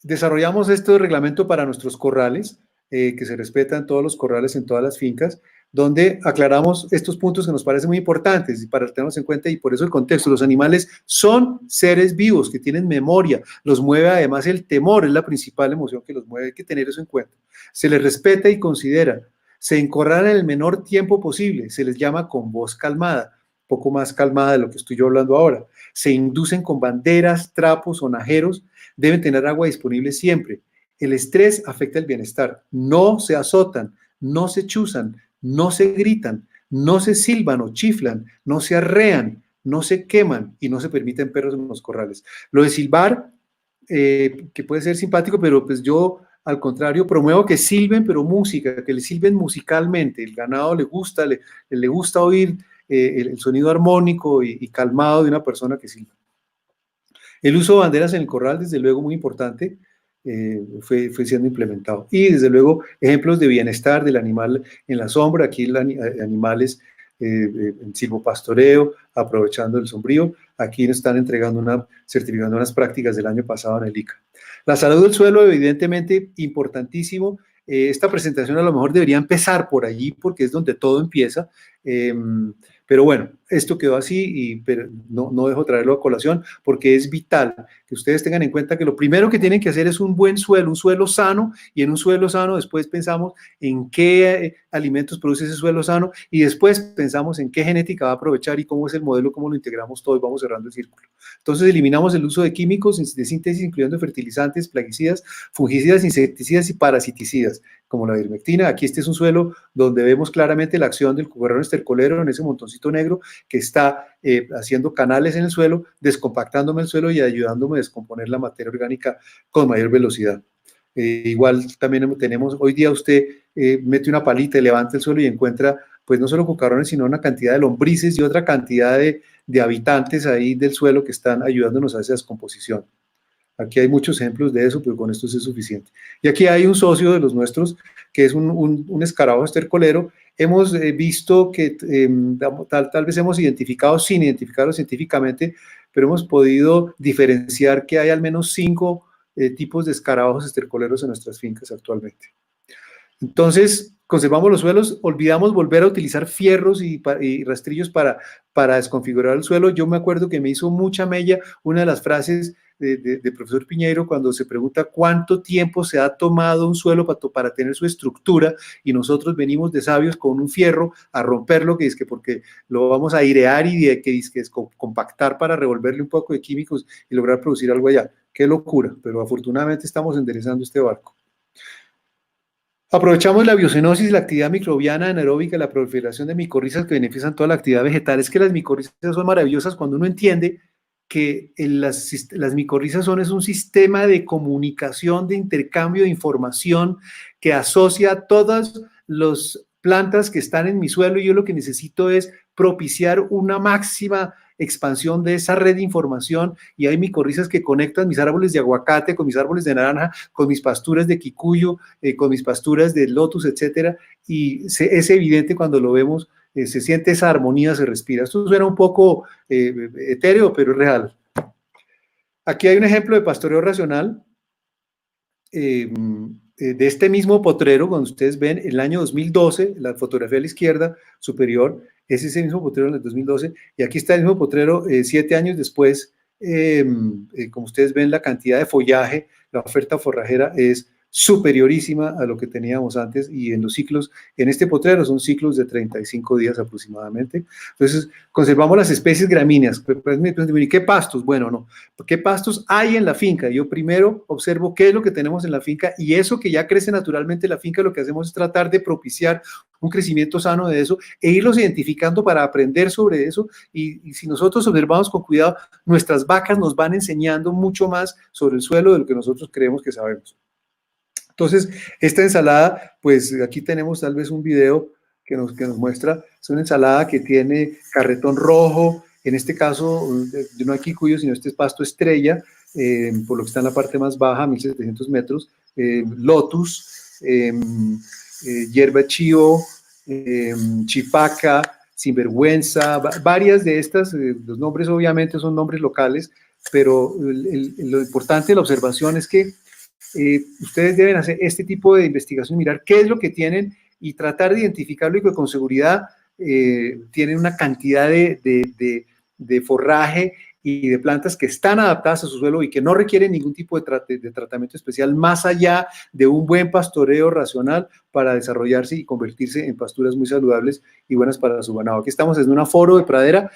Desarrollamos este reglamento para nuestros corrales, que se respetan todos los corrales en todas las fincas. donde aclaramos estos puntos que nos parecen muy importantes y para tenerlos en cuenta, y por eso el contexto. Los animales son seres vivos que tienen memoria, los mueve además el temor, es la principal emoción que los mueve, hay que tener eso en cuenta. Se les respeta y considera, se encorralan en el menor tiempo posible, se les llama con voz calmada, poco más calmada de lo que estoy yo hablando ahora. Se inducen con banderas, trapos, sonajeros, deben tener agua disponible siempre. El estrés afecta el bienestar, no se azotan, no se chuzan, no se gritan, no se silban o chiflan, no se arrean, no se queman y no se permiten perros en los corrales. Lo de silbar, que puede ser simpático, pero pues yo al contrario promuevo que silben, pero música, que le silben musicalmente. El ganado le gusta oír el sonido armónico y calmado de una persona que silba. El uso de banderas en el corral, desde luego, muy importante. Fue siendo implementado. Y desde luego, ejemplos de bienestar del animal en la sombra, aquí animales en silvopastoreo, aprovechando el sombrío, aquí nos están certificando unas prácticas del año pasado en el ICA. La salud del suelo, evidentemente, importantísimo. Esta presentación a lo mejor debería empezar por allí, porque es donde todo empieza. Pero bueno, esto quedó así, pero no dejo traerlo a colación porque es vital que ustedes tengan en cuenta que lo primero que tienen que hacer es un buen suelo, un suelo sano, y en un suelo sano después pensamos en qué alimentos produce ese suelo sano y después pensamos en qué genética va a aprovechar y cómo es el modelo, cómo lo integramos todo y vamos cerrando el círculo. Entonces eliminamos el uso de químicos de síntesis, incluyendo fertilizantes, plaguicidas, fungicidas, insecticidas y parasiticidas, como la ivermectina. Aquí este es un suelo donde vemos claramente la acción del cucarrón estercolero en ese montoncito negro que está haciendo canales en el suelo, descompactándome el suelo y ayudándome a descomponer la materia orgánica con mayor velocidad. Igual también tenemos, hoy día usted mete una palita y levanta el suelo y encuentra pues no solo cucarrones, sino una cantidad de lombrices y otra cantidad de habitantes ahí del suelo que están ayudándonos a esa descomposición. Aquí hay muchos ejemplos de eso, pero con esto es suficiente. Y aquí hay un socio de los nuestros, que es un escarabajo estercolero. Hemos visto que tal vez hemos identificado, sin identificarlo científicamente, pero hemos podido diferenciar que hay al menos 5 tipos de escarabajos estercoleros en nuestras fincas actualmente. Entonces, conservamos los suelos, olvidamos volver a utilizar fierros y rastrillos para desconfigurar el suelo. Yo me acuerdo que me hizo mucha mella una de las frases de profesor Piñeiro cuando se pregunta cuánto tiempo se ha tomado un suelo para tener su estructura y nosotros venimos de sabios con un fierro a romperlo, que es que porque lo vamos a airear y que es compactar para revolverle un poco de químicos y lograr producir algo allá. Qué locura, pero afortunadamente estamos enderezando este barco. Aprovechamos la biocenosis, la actividad microbiana anaeróbica, la proliferación de micorrizas que benefician toda la actividad vegetal. Es que las micorrizas son maravillosas cuando uno entiende que las micorrizas es un sistema de comunicación, de intercambio de información que asocia a todas las plantas que están en mi suelo y yo lo que necesito es propiciar una máxima expansión de esa red de información y hay micorrizas que conectan mis árboles de aguacate con mis árboles de naranja, con mis pasturas de quicuyo, con mis pasturas de lotus, etcétera, y es evidente cuando lo vemos, se siente esa armonía, se respira. Esto suena un poco etéreo, pero es real. Aquí hay un ejemplo de pastoreo racional de este mismo potrero, cuando ustedes ven el año 2012, la fotografía a la izquierda superior, es ese mismo potrero en el 2012, y aquí está el mismo potrero 7 años después. Como ustedes ven, la cantidad de follaje, la oferta forrajera es superiorísima a lo que teníamos antes y en los ciclos, en este potrero son ciclos de 35 días aproximadamente. Entonces, conservamos las especies gramíneas. ¿Y qué pastos? Bueno, no. ¿Qué pastos hay en la finca? Yo primero observo qué es lo que tenemos en la finca y eso que ya crece naturalmente en la finca, lo que hacemos es tratar de propiciar un crecimiento sano de eso e irlos identificando para aprender sobre eso y si nosotros observamos con cuidado, nuestras vacas nos van enseñando mucho más sobre el suelo de lo que nosotros creemos que sabemos. Entonces, esta ensalada, pues aquí tenemos tal vez un video que nos muestra, es una ensalada que tiene carretón rojo, en este caso, no aquí cuyo, sino este es pasto estrella, por lo que está en la parte más baja, 1700 metros, lotus, hierba chío, chipaca, sinvergüenza, varias de estas, los nombres obviamente son nombres locales, pero lo importante de la observación es que ustedes deben hacer este tipo de investigación, mirar qué es lo que tienen y tratar de identificarlo y que con seguridad tienen una cantidad de forraje y de plantas que están adaptadas a su suelo y que no requieren ningún tipo de tratamiento especial más allá de un buen pastoreo racional para desarrollarse y convertirse en pasturas muy saludables y buenas para su ganado. Aquí estamos en un aforo de pradera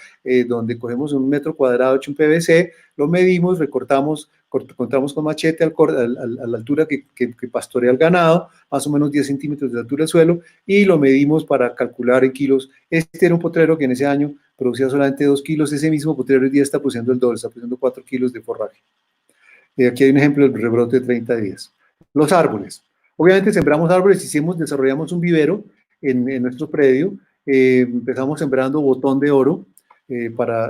donde cogemos 1 metro cuadrado hecho un PVC, lo medimos, recortamos, contamos con machete a la altura que pastorea el ganado, más o menos 10 centímetros de altura del suelo, y lo medimos para calcular en kilos. Este era un potrero que en ese año producía solamente 2 kilos, ese mismo potrero hoy día está produciendo el doble, está produciendo 4 kilos de forraje. Aquí hay un ejemplo del rebrote de 30 días. Los árboles. Obviamente sembramos árboles, desarrollamos un vivero en nuestro predio, empezamos sembrando botón de oro,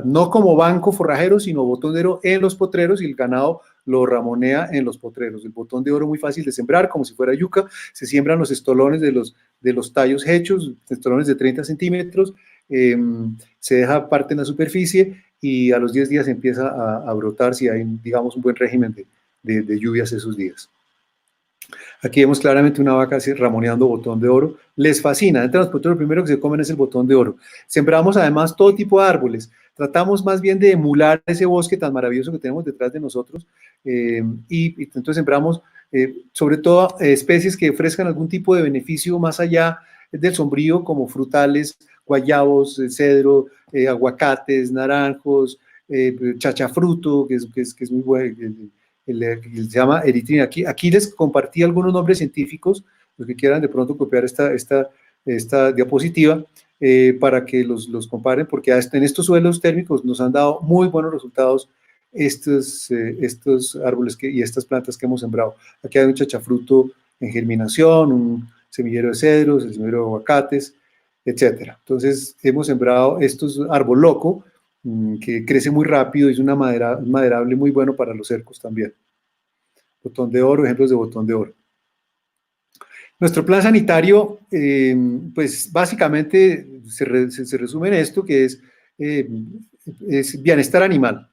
no como banco forrajero, sino botón de oro en los potreros y el ganado lo ramonea en los potreros. El botón de oro muy fácil de sembrar, como si fuera yuca, se siembran los estolones de los tallos hechos, estolones de 30 centímetros, se deja parte en la superficie y a los 10 días empieza a brotar si hay, digamos, un buen régimen de lluvias esos días. Aquí vemos claramente una vaca así, ramoneando botón de oro. Les fascina. Entre los potreros, lo primero que se comen es el botón de oro. Sembramos además todo tipo de árboles. Tratamos más bien de emular ese bosque tan maravilloso que tenemos detrás de nosotros. Y entonces sembramos sobre todo especies que ofrezcan algún tipo de beneficio más allá del sombrío, como frutales, guayabos, cedro, aguacates, naranjos, chachafruto, que es muy bueno, se llama eritrina. Aquí les compartí algunos nombres científicos, los que quieran de pronto copiar esta diapositiva, para que los comparen, porque hasta en estos suelos térmicos nos han dado muy buenos resultados estos árboles y estas plantas que hemos sembrado. Aquí hay un chachafruto en germinación, un semillero de cedros, el semillero de aguacates, etcétera. Entonces hemos sembrado estos árbol loco, que crece muy rápido y es un maderable muy bueno para los cercos también. Botón de oro, ejemplos de botón de oro. Nuestro plan sanitario, pues básicamente se resume en esto, que es bienestar animal.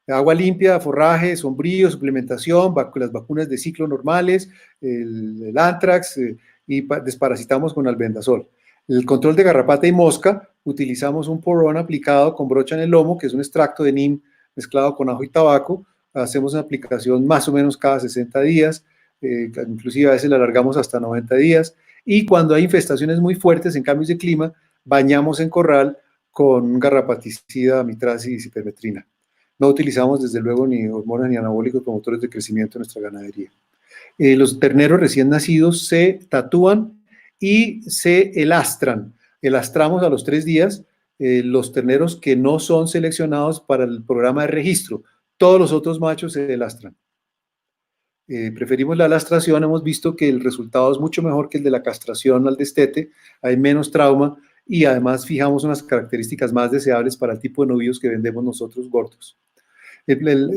Agua limpia, forraje, sombrío, suplementación, las vacunas de ciclo normales, el anthrax, y desparasitamos con albendazol. El control de garrapata y mosca, utilizamos un porrón aplicado con brocha en el lomo, que es un extracto de NIM mezclado con ajo y tabaco. Hacemos una aplicación más o menos cada 60 días, inclusive a veces la alargamos hasta 90 días. Y cuando hay infestaciones muy fuertes en cambios de clima, bañamos en corral con garrapaticida, amitracid y permetrina. No utilizamos desde luego ni hormonas ni anabólicos promotores de crecimiento en nuestra ganadería. Los terneros recién nacidos se tatúan y se elastran. Elastramos a los 3 días los terneros que no son seleccionados para el programa de registro. Todos los otros machos se elastran. Preferimos la lastración, hemos visto que el resultado es mucho mejor que el de la castración al destete, hay menos trauma y además fijamos unas características más deseables para el tipo de novillos que vendemos nosotros gordos.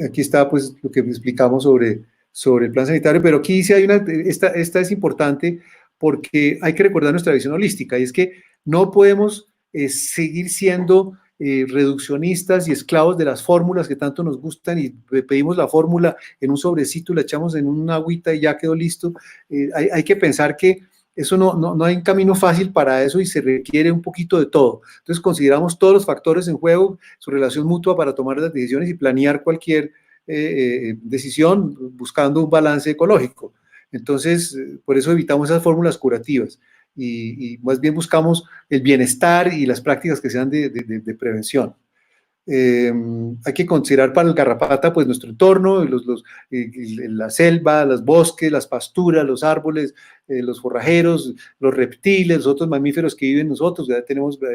Aquí está pues lo que explicamos sobre el plan sanitario, pero aquí sí hay esta es importante porque hay que recordar nuestra visión holística, y es que no podemos seguir siendo reduccionistas y esclavos de las fórmulas que tanto nos gustan y pedimos la fórmula en un sobrecito, la echamos en una agüita y ya quedó listo. Hay que pensar que eso no hay un camino fácil para eso y se requiere un poquito de todo. Entonces consideramos todos los factores en juego, su relación mutua para tomar las decisiones y planear cualquier decisión buscando un balance ecológico. Entonces, por eso evitamos esas fórmulas curativas y más bien buscamos el bienestar y las prácticas que sean de prevención. Hay que considerar para el garrapata pues nuestro entorno, la selva, los bosques, las pasturas, los árboles, los forrajeros, los reptiles, los otros mamíferos que viven nosotros. Ya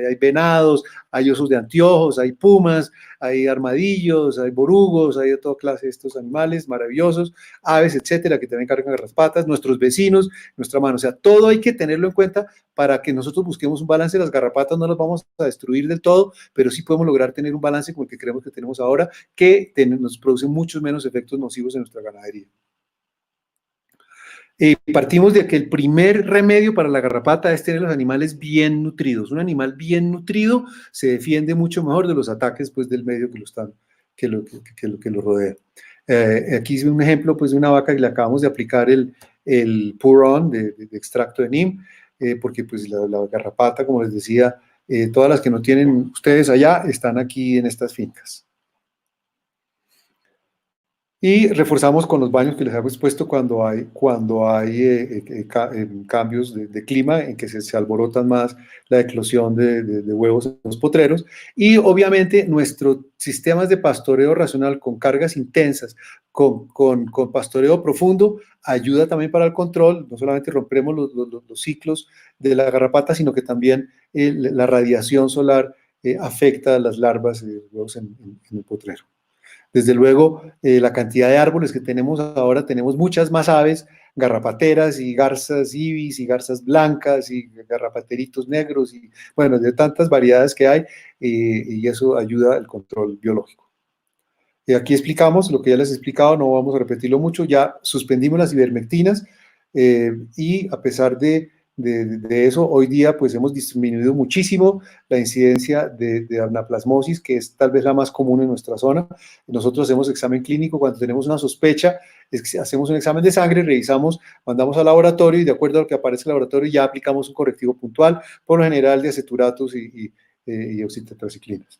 hay venados, hay osos de anteojos, hay pumas, hay armadillos, hay borugos, hay de toda clase de estos animales maravillosos, aves, etcétera, que también cargan garrapatas, nuestros vecinos, nuestra mano. O sea, todo hay que tenerlo en cuenta para que nosotros busquemos un balance. Las garrapatas no las vamos a destruir del todo, pero sí podemos lograr tener un balance con el que creemos que tenemos ahora, que nos produce muchos menos efectos nocivos en nuestra ganadería. Partimos de que el primer remedio para la garrapata es tener los animales bien nutridos. Un animal bien nutrido se defiende mucho mejor de los ataques pues, del medio que lo rodea. Aquí es un ejemplo pues, de una vaca que le acabamos de aplicar el Puron de extracto de NIM. porque pues la garrapata, como les decía, todas las que no tienen ustedes allá, están aquí en estas fincas. Y reforzamos con los baños que les hago expuesto cuando hay cambios de clima en que se alborotan más la eclosión de huevos en los potreros. Y obviamente nuestros sistemas de pastoreo racional con cargas intensas, con pastoreo profundo, ayuda también para el control. No solamente rompemos los ciclos de la garrapata, sino que también la radiación solar afecta a las larvas de huevos en el potrero. Desde luego, la cantidad de árboles que tenemos ahora, tenemos muchas más aves, garrapateras y garzas ibis y garzas blancas y garrapateritos negros y bueno, de tantas variedades que hay, y eso ayuda al control biológico. Aquí explicamos lo que ya les he explicado, no vamos a repetirlo mucho, ya suspendimos las ivermectinas y a pesar de eso, hoy día pues hemos disminuido muchísimo la incidencia de anaplasmosis, que es tal vez la más común en nuestra zona. Nosotros hacemos examen clínico cuando tenemos una sospecha, hacemos un examen de sangre, revisamos, mandamos al laboratorio y de acuerdo a lo que aparece en el laboratorio ya aplicamos un correctivo puntual, por lo general de aceturatos y oxitetraciclinas.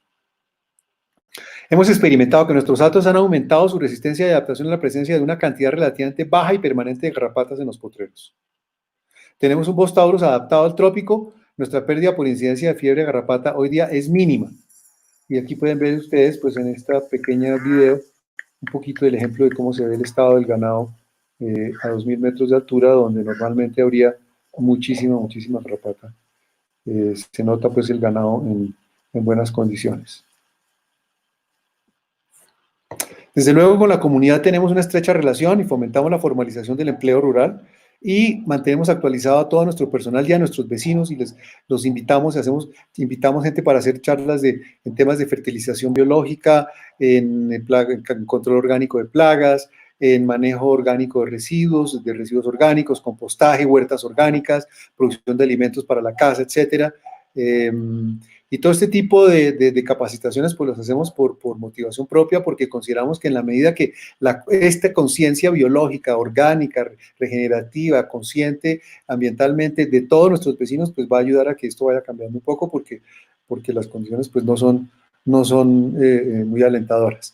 Hemos experimentado que nuestros atos han aumentado su resistencia y adaptación a la presencia de una cantidad relativamente baja y permanente de garrapatas en los potreros. Tenemos un Bos taurus adaptado al trópico. Nuestra pérdida por incidencia de fiebre de garrapata hoy día es mínima. Y aquí pueden ver ustedes, pues en esta pequeña video, un poquito del ejemplo de cómo se ve el estado del ganado a 2000 metros de altura, donde normalmente habría muchísima garrapata. Se nota pues el ganado en buenas condiciones. Desde luego con la comunidad tenemos una estrecha relación y fomentamos la formalización del empleo rural y mantenemos actualizado a todo nuestro personal y a nuestros vecinos y los invitamos, invitamos gente para hacer charlas en temas de fertilización biológica, en control orgánico de plagas, en manejo orgánico de residuos orgánicos, compostaje, huertas orgánicas, producción de alimentos para la casa, etcétera. Y todo este tipo de capacitaciones pues los hacemos por motivación propia, porque consideramos que en la medida que esta conciencia biológica, orgánica, regenerativa, consciente ambientalmente de todos nuestros vecinos, pues va a ayudar a que esto vaya cambiando un poco, porque las condiciones pues no son muy alentadoras.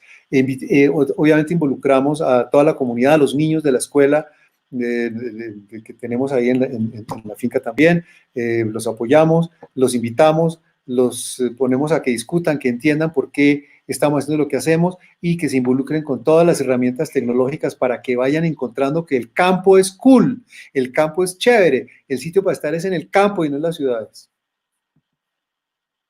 Obviamente involucramos a toda la comunidad, a los niños de la escuela, que tenemos ahí en la finca también, los apoyamos, los invitamos, los ponemos a que discutan, que entiendan por qué estamos haciendo lo que hacemos y que se involucren con todas las herramientas tecnológicas para que vayan encontrando que el campo es cool, el campo es chévere, el sitio para estar es en el campo y no en las ciudades.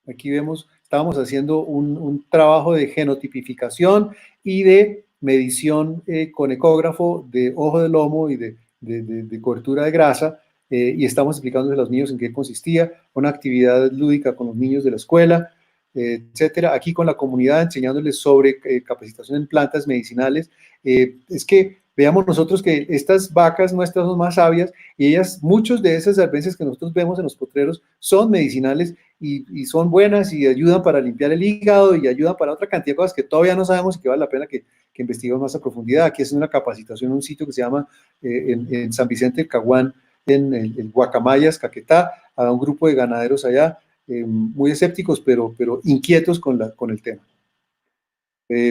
Aquí vemos, estábamos haciendo un trabajo de genotipificación y de medición con ecógrafo de ojo de lomo y de cobertura de grasa, y estamos explicándoles a los niños en qué consistía, una actividad lúdica con los niños de la escuela, etcétera. Aquí con la comunidad enseñándoles sobre capacitación en plantas medicinales. Es que veamos nosotros que estas vacas nuestras son más sabias y ellas, muchos de esas arbences que nosotros vemos en los potreros son medicinales y son buenas y ayudan para limpiar el hígado y ayudan para otra cantidad de cosas que todavía no sabemos y que vale la pena que investiguemos más a profundidad. Aquí es una capacitación en un sitio que se llama en San Vicente del Caguán, en el Guacamayas, Caquetá, a un grupo de ganaderos allá, muy escépticos, pero inquietos con el tema.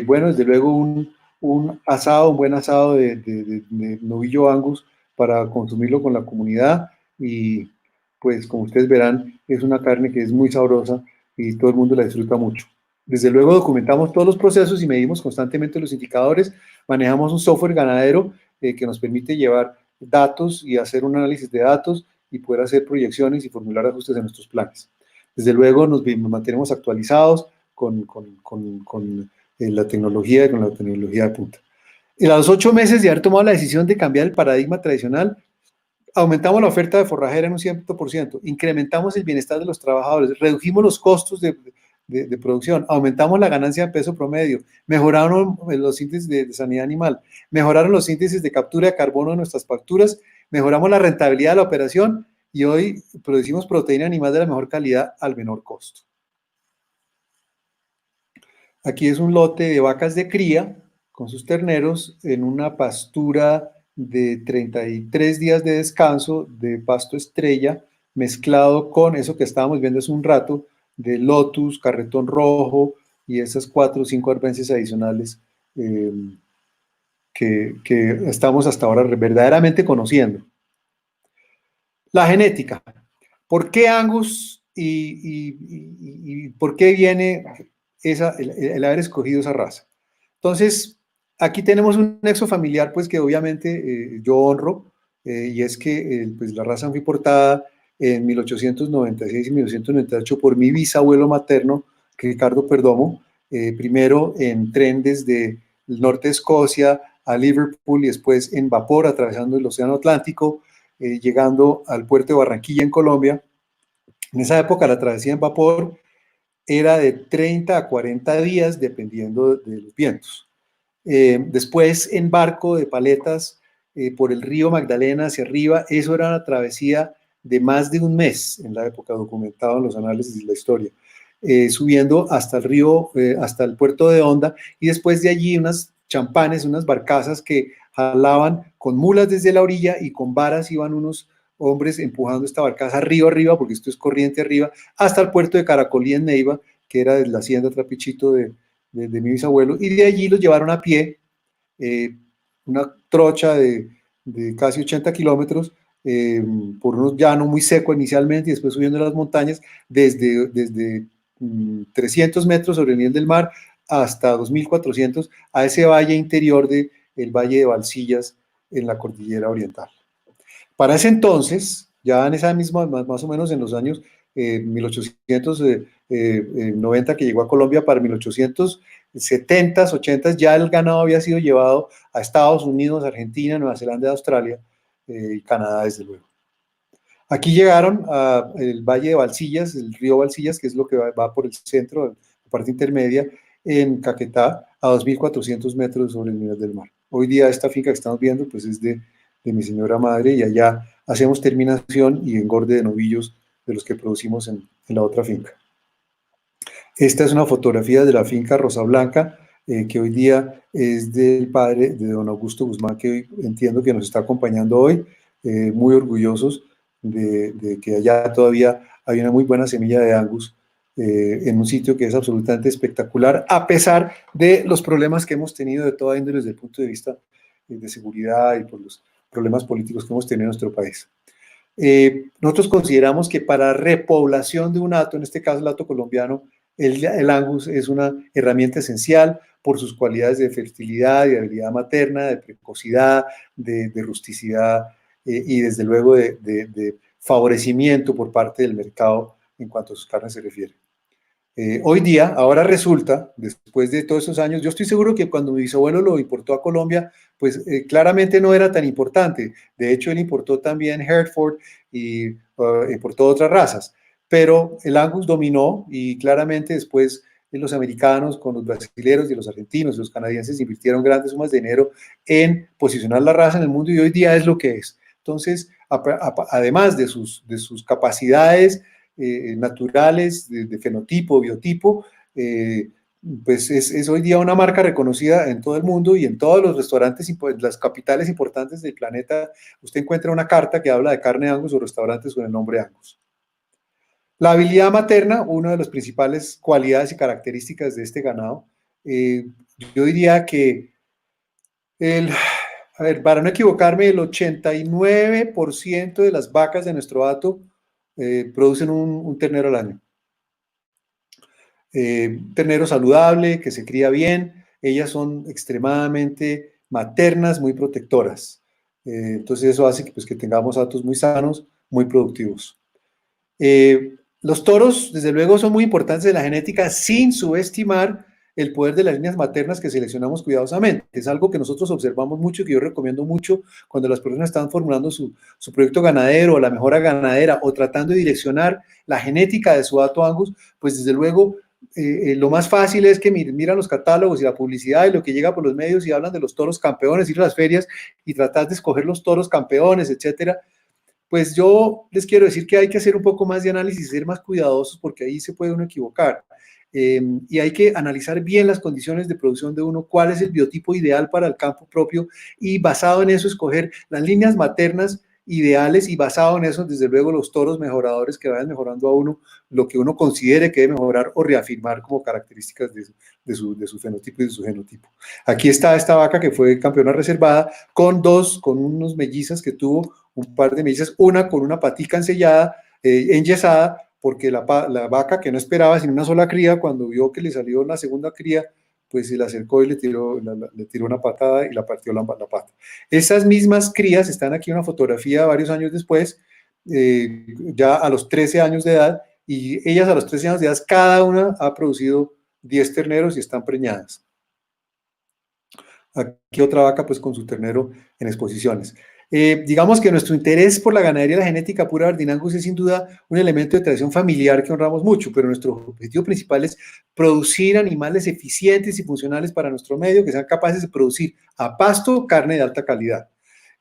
Bueno, desde luego un buen asado de novillo Angus para consumirlo con la comunidad y pues como ustedes verán es una carne que es muy sabrosa y todo el mundo la disfruta mucho. Desde luego documentamos todos los procesos y medimos constantemente los indicadores, manejamos un software ganadero que nos permite llevar datos y hacer un análisis de datos y poder hacer proyecciones y formular ajustes en nuestros planes. Desde luego nos mantenemos actualizados con la tecnología y con la tecnología de punta. A los 8 meses de haber tomado la decisión de cambiar el paradigma tradicional, aumentamos la oferta de forrajera en un 100%, incrementamos el bienestar de los trabajadores, redujimos los costos de producción, aumentamos la ganancia de peso promedio, mejoraron los índices de sanidad animal, mejoraron los índices de captura de carbono de nuestras facturas, mejoramos la rentabilidad de la operación y hoy producimos proteína animal de la mejor calidad al menor costo. Aquí es un lote de vacas de cría con sus terneros en una pastura de 33 días de descanso de pasto estrella mezclado con eso que estábamos viendo hace un rato, de Lotus, Carretón Rojo y esas 4 o 5 arbences adicionales eh, que estamos hasta ahora verdaderamente conociendo. La genética. ¿Por qué Angus y por qué viene el haber escogido esa raza? Entonces, aquí tenemos un nexo familiar, pues que obviamente yo honro, y es que pues, la raza fue importada en 1896 y 1998 por mi bisabuelo materno, Ricardo Perdomo, primero en tren desde el norte de Escocia a Liverpool y después en vapor atravesando el Océano Atlántico, llegando al puerto de Barranquilla en Colombia. En esa época la travesía en vapor era de 30 a 40 días dependiendo de los vientos. Después en barco de paletas por el río Magdalena hacia arriba, eso era una travesía de más de un mes en la época, documentado en los análisis de la historia, subiendo hasta el río, hasta el puerto de Honda, y después de allí unas champanes, unas barcazas que jalaban con mulas desde la orilla y con varas iban unos hombres empujando esta barcaza río arriba, porque esto es corriente arriba, hasta el puerto de Caracolí en Neiva, que era de la hacienda Trapichito de mi bisabuelo, y de allí los llevaron a pie, una trocha de casi 80 kilómetros, por unos llanos muy seco inicialmente y después subiendo las montañas desde 300 metros sobre el nivel del mar hasta 2400 a ese valle interior del Valle de Valsillas en la cordillera oriental. Para ese entonces, ya en esa misma, más o menos en los años 1890 que llegó a Colombia, para 1870, 80, ya el ganado había sido llevado a Estados Unidos, Argentina, Nueva Zelanda, Australia y Canadá, desde luego. Aquí llegaron al Valle de Valsillas, el río Valsillas, que es lo que va por el centro, la parte intermedia, en Caquetá, a 2.400 metros sobre el nivel del mar. Hoy día esta finca que estamos viendo pues es de mi señora madre, y allá hacemos terminación y engorde de novillos de los que producimos en la otra finca. Esta es una fotografía de la finca Rosa Blanca, que hoy día es del padre de don Augusto Guzmán, que hoy entiendo que nos está acompañando hoy, muy orgullosos de que allá todavía hay una muy buena semilla de Angus en un sitio que es absolutamente espectacular, a pesar de los problemas que hemos tenido de toda índole desde el punto de vista de seguridad y por los problemas políticos que hemos tenido en nuestro país. Nosotros consideramos que para repoblación de un hato, en este caso el hato colombiano, el Angus es una herramienta esencial por sus cualidades de fertilidad, de habilidad materna, de precocidad, de rusticidad y desde luego de favorecimiento por parte del mercado en cuanto a sus carnes se refiere. Hoy día, ahora resulta, después de todos esos años, yo estoy seguro que cuando mi bisabuelo lo importó a Colombia, pues claramente no era tan importante. De hecho, él importó también Hereford y importó otras razas. Pero el Angus dominó y claramente después los americanos con los brasileños y los argentinos y los canadienses invirtieron grandes sumas de dinero en posicionar la raza en el mundo y hoy día es lo que es. Entonces, además de sus capacidades naturales, de fenotipo, biotipo, pues es hoy día una marca reconocida en todo el mundo y en todos los restaurantes, las capitales importantes del planeta. Usted encuentra una carta que habla de carne Angus o restaurantes con el nombre Angus. La habilidad materna, una de las principales cualidades y características de este ganado, yo diría que para no equivocarme, el 89% de las vacas de nuestro hato producen un ternero al año. Ternero saludable, que se cría bien, ellas son extremadamente maternas, muy protectoras. Entonces eso hace que tengamos hatos muy sanos, muy productivos. Los toros, desde luego, son muy importantes en la genética sin subestimar el poder de las líneas maternas que seleccionamos cuidadosamente. Es algo que nosotros observamos mucho y que yo recomiendo mucho cuando las personas están formulando su proyecto ganadero, la mejora ganadera o tratando de direccionar la genética de su hato Angus, pues desde luego lo más fácil es que miran los catálogos y la publicidad y lo que llega por los medios y hablan de los toros campeones, ir a las ferias y tratar de escoger los toros campeones, etcétera. Pues yo les quiero decir que hay que hacer un poco más de análisis, ser más cuidadosos porque ahí se puede uno equivocar. Y hay que analizar bien las condiciones de producción de uno, cuál es el biotipo ideal para el campo propio y basado en eso escoger las líneas maternas ideales y basado en eso, desde luego, los toros mejoradores que vayan mejorando a uno lo que uno considere que debe mejorar o reafirmar como características de su fenotipo y de su genotipo. Aquí está esta vaca que fue campeona reservada con unos mellizas que tuvo, un par de mellizas, una con una patica ensellada, enyesada, porque la vaca que no esperaba sin una sola cría, cuando vio que le salió una segunda cría, pues se le acercó y le tiró una patada y la partió la pata. Esas mismas crías están aquí en una fotografía varios años después, ya a los 13 años de edad, y ellas a los 13 años de edad, cada una ha producido 10 terneros y están preñadas. Aquí otra vaca pues con su ternero en exposiciones. Digamos que nuestro interés por la ganadería y la genética pura Verdin Angus es sin duda un elemento de tradición familiar que honramos mucho, pero nuestro objetivo principal es producir animales eficientes y funcionales para nuestro medio, que sean capaces de producir a pasto carne de alta calidad.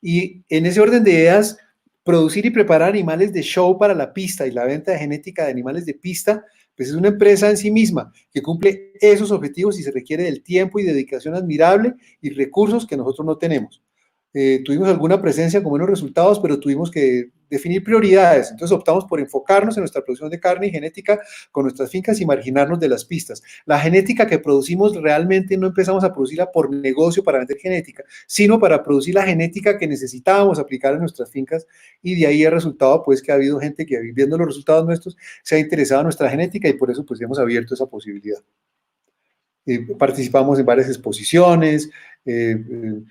Y en ese orden de ideas, producir y preparar animales de show para la pista y la venta de genética de animales de pista, pues es una empresa en sí misma que cumple esos objetivos y se requiere del tiempo y dedicación admirable y recursos que nosotros no tenemos. Tuvimos alguna presencia con buenos resultados, pero tuvimos que definir prioridades. Entonces optamos por enfocarnos en nuestra producción de carne y genética con nuestras fincas y marginarnos de las pistas. La genética que producimos realmente no empezamos a producirla por negocio para vender genética, sino para producir la genética que necesitábamos aplicar en nuestras fincas, y de ahí ha resultado pues que ha habido gente que viendo los resultados nuestros se ha interesado en nuestra genética y por eso pues hemos abierto esa posibilidad. Participamos en varias exposiciones,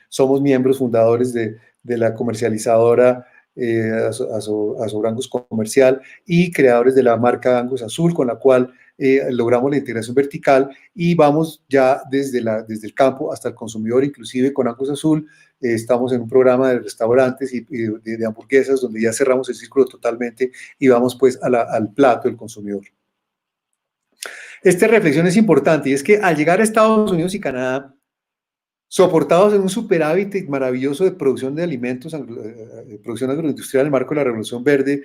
somos miembros fundadores de la comercializadora Angus Comercial y creadores de la marca Angus Azul, con la cual logramos la integración vertical y vamos ya desde el campo hasta el consumidor. Inclusive con Angus Azul estamos en un programa de restaurantes y de hamburguesas donde ya cerramos el círculo totalmente y vamos pues al plato del consumidor. Esta reflexión es importante y es que al llegar a Estados Unidos y Canadá, soportados en un superávit maravilloso de producción de alimentos, producción agroindustrial en el marco de la Revolución Verde,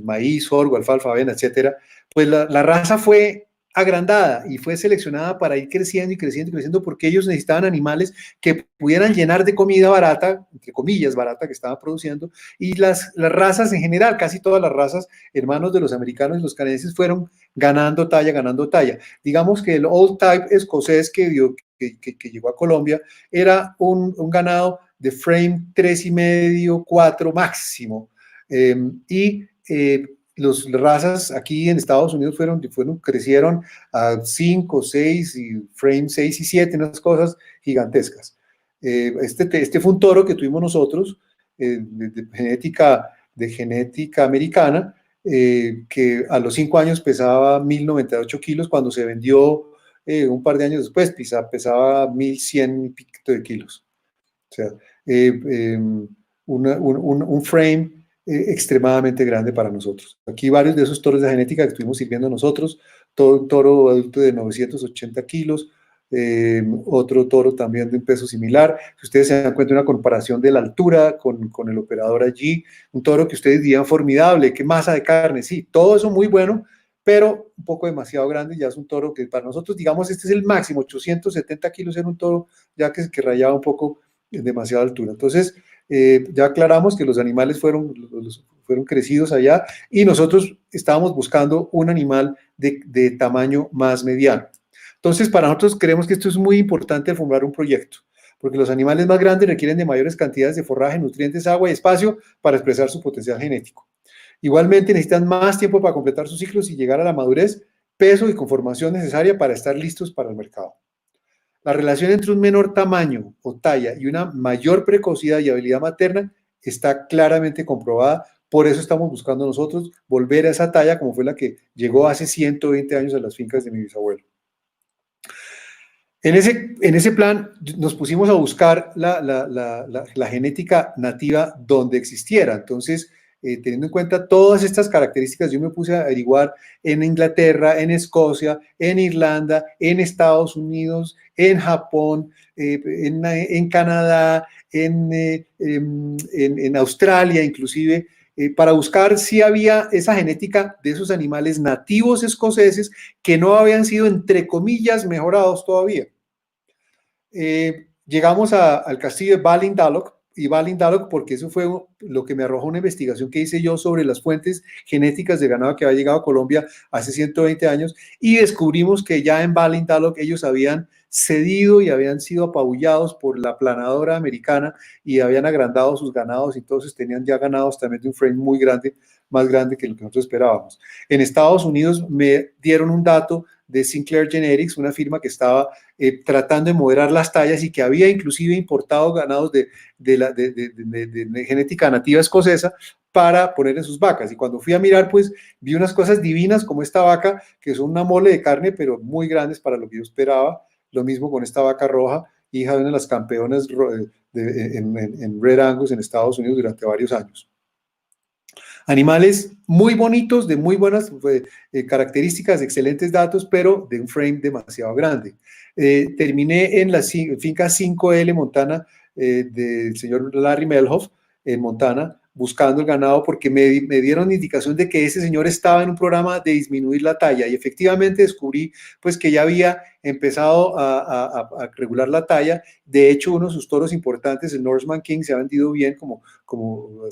maíz, sorgo, alfalfa, avena, etcétera, pues la raza fue agrandada y fue seleccionada para ir creciendo y creciendo y creciendo, porque ellos necesitaban animales que pudieran llenar de comida barata, entre comillas barata, que estaban produciendo, y las razas en general, casi todas las razas hermanos de los americanos y los canadienses fueron ganando talla. Digamos que el Old Type escocés que llegó a Colombia era un ganado de frame 3,5, 4 máximo, las razas aquí en Estados Unidos crecieron a 5, 6 y frame 6 y 7, unas cosas gigantescas. Este fue un toro que tuvimos nosotros de genética americana, que a los 5 años pesaba 1,098 kilos, cuando se vendió un par de años después pesaba 1,100 y pico de kilos. O sea, un frame extremadamente grande para nosotros. Aquí varios de esos toros de genética que estuvimos sirviendo nosotros, toro adulto de 980 kilos, otro toro también de un peso similar. Si ustedes se dan cuenta de una comparación de la altura con el operador allí, un toro que ustedes dirían formidable, qué masa de carne, sí, todo eso muy bueno, pero un poco demasiado grande. Ya es un toro que para nosotros, digamos, este es el máximo, 870 kilos era un toro ya que rayaba un poco en demasiada altura. Entonces, ya aclaramos que los animales fueron crecidos allá y nosotros estábamos buscando un animal de tamaño más mediano. Entonces, para nosotros creemos que esto es muy importante al formar un proyecto, porque los animales más grandes requieren de mayores cantidades de forraje, nutrientes, agua y espacio para expresar su potencial genético. Igualmente necesitan más tiempo para completar sus ciclos y llegar a la madurez, peso y conformación necesaria para estar listos para el mercado. La relación entre un menor tamaño o talla y una mayor precocidad y habilidad materna está claramente comprobada. Por eso estamos buscando nosotros volver a esa talla como fue la que llegó hace 120 años a las fincas de mi bisabuelo. En ese plan nos pusimos a buscar la genética nativa donde existiera. Entonces, teniendo en cuenta todas estas características, yo me puse a averiguar en Inglaterra, en Escocia, en Irlanda, en Estados Unidos, en Japón, en Canadá, en Australia inclusive, para buscar si había esa genética de esos animales nativos escoceses que no habían sido, entre comillas, mejorados todavía. Llegamos al castillo de Ballincollig, y Balindalok, porque eso fue lo que me arrojó una investigación que hice yo sobre las fuentes genéticas de ganado que había llegado a Colombia hace 120 años, y descubrimos que ya en Balindalok ellos habían cedido y habían sido apabullados por la planadora americana y habían agrandado sus ganados, y entonces tenían ya ganados también de un frame muy grande, más grande que lo que nosotros esperábamos. En Estados Unidos me dieron un dato de Sinclair Genetics, una firma que estaba tratando de moderar las tallas y que había inclusive importado ganados de genética nativa escocesa para poner en sus vacas. Y cuando fui a mirar, pues vi unas cosas divinas como esta vaca, que son una mole de carne, pero muy grandes para lo que yo esperaba. Lo mismo con esta vaca roja, hija de una de las campeonas en Red Angus en Estados Unidos durante varios años. Animales muy bonitos, de muy buenas características, excelentes datos, pero de un frame demasiado grande. Terminé en la finca 5L Montana del señor Larry Melhoff en Montana, buscando el ganado porque me dieron indicación de que ese señor estaba en un programa de disminuir la talla y efectivamente descubrí pues que ya había empezado a regular la talla. De hecho, uno de sus toros importantes, el Norseman King, se ha vendido bien como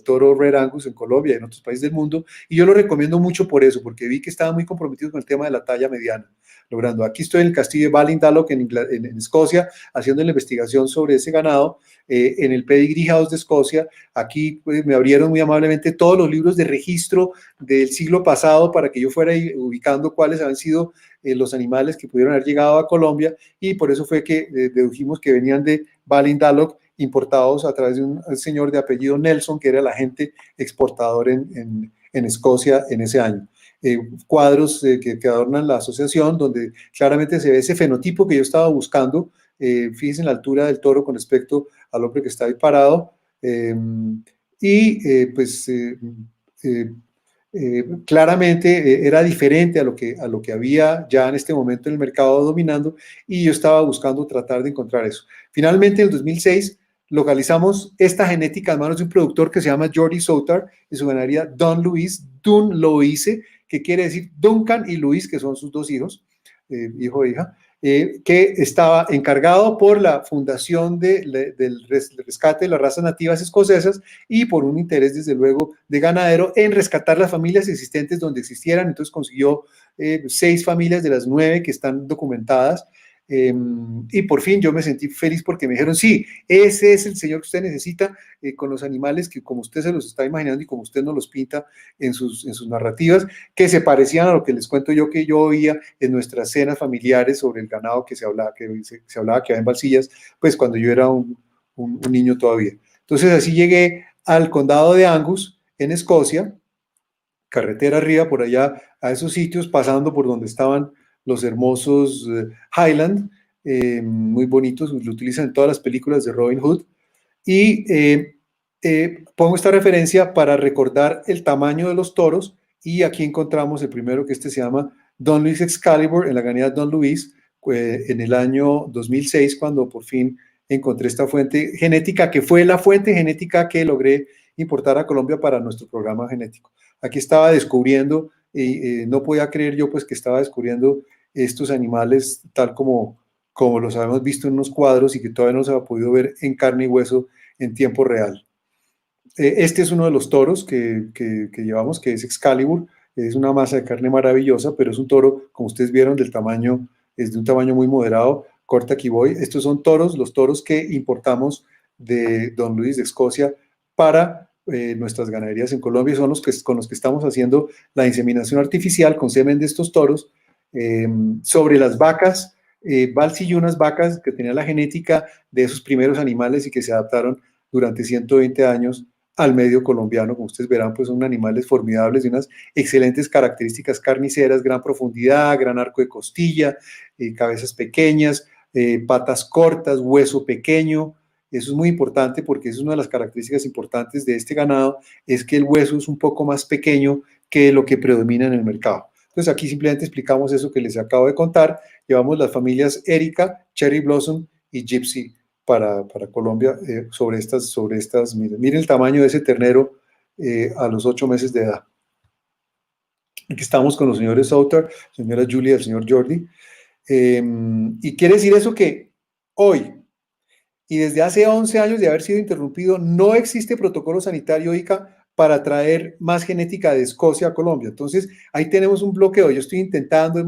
toro Red Angus en Colombia y en otros países del mundo, y yo lo recomiendo mucho por eso, porque vi que estaba muy comprometido con el tema de la talla mediana, logrando. Aquí estoy en el castillo de Balindalok en Escocia, haciendo la investigación sobre ese ganado, en el Pedigree House de Escocia. Aquí pues, me abrieron muy amablemente todos los libros de registro del siglo pasado para que yo fuera ubicando cuáles habían sido los animales que pudieron haber llegado a Colombia, y por eso fue que dedujimos que venían de Balindalok, importados a través de un señor de apellido Nelson, que era el agente exportador en Escocia en ese año. Cuadros que adornan la asociación, donde claramente se ve ese fenotipo que yo estaba buscando. Fíjense en la altura del toro con respecto al hombre que está ahí parado. Claramente era diferente a lo que había ya en este momento en el mercado dominando, y yo estaba buscando tratar de encontrar eso. Finalmente, en el 2006, localizamos esta genética en manos de un productor que se llama Jordi Soutar y su ganadería Don Luis, Dun Loise, que quiere decir Duncan y Luis, que son sus dos hijos, hijo e hija, que estaba encargado por la fundación del rescate de las razas nativas escocesas y por un interés, desde luego, de ganadero en rescatar las familias existentes donde existieran. Entonces consiguió 6 familias de las 9 que están documentadas. Y por fin yo me sentí feliz porque me dijeron, sí, ese es el señor que usted necesita, con los animales que como usted se los está imaginando y como usted nos los pinta en sus narrativas, que se parecían a lo que les cuento yo que yo oía en nuestras cenas familiares sobre el ganado que se hablaba que había en Valsillas, pues cuando yo era un niño todavía. Entonces así llegué al condado de Angus, en Escocia, carretera arriba por allá a esos sitios, pasando por donde estaban los hermosos Highland, muy bonitos, lo utilizan en todas las películas de Robin Hood, y pongo esta referencia para recordar el tamaño de los toros, y aquí encontramos el primero, que se llama Don Luis Excalibur, en la ganadería Don Luis, en el año 2006, cuando por fin encontré esta fuente genética, que fue la fuente genética que logré importar a Colombia para nuestro programa genético. Aquí estaba descubriendo, no podía creer yo pues que estaba descubriendo estos animales tal como los habíamos visto en unos cuadros y que todavía no se ha podido ver en carne y hueso en tiempo real. Este es uno de los toros que llevamos, que es Excalibur. Es una masa de carne maravillosa, pero es un toro, como ustedes vieron, es de un tamaño muy moderado. Corta, aquí voy. Estos son los toros que importamos de Don Luis de Escocia para nuestras ganaderías en Colombia. Son con los que estamos haciendo la inseminación artificial con semen de estos toros sobre las vacas, unas vacas que tenían la genética de esos primeros animales y que se adaptaron durante 120 años al medio colombiano. Como ustedes verán, pues son animales formidables, de unas excelentes características carniceras, gran profundidad, gran arco de costilla, cabezas pequeñas, patas cortas, hueso pequeño. Eso es muy importante porque es una de las características importantes de este ganado, es que el hueso es un poco más pequeño que lo que predomina en el mercado. Entonces aquí simplemente explicamos eso que les acabo de contar. Llevamos las familias Erika, Cherry Blossom y Gypsy para Colombia sobre estas. Miren el tamaño de ese ternero a los 8 meses de edad. Aquí estamos con los señores Souter, señora Julia, el señor Jordi. Y quiere decir eso que hoy, y desde hace 11 años de haber sido interrumpido, no existe protocolo sanitario ICA para traer más genética de Escocia a Colombia. Entonces, ahí tenemos un bloqueo. Yo estoy intentando,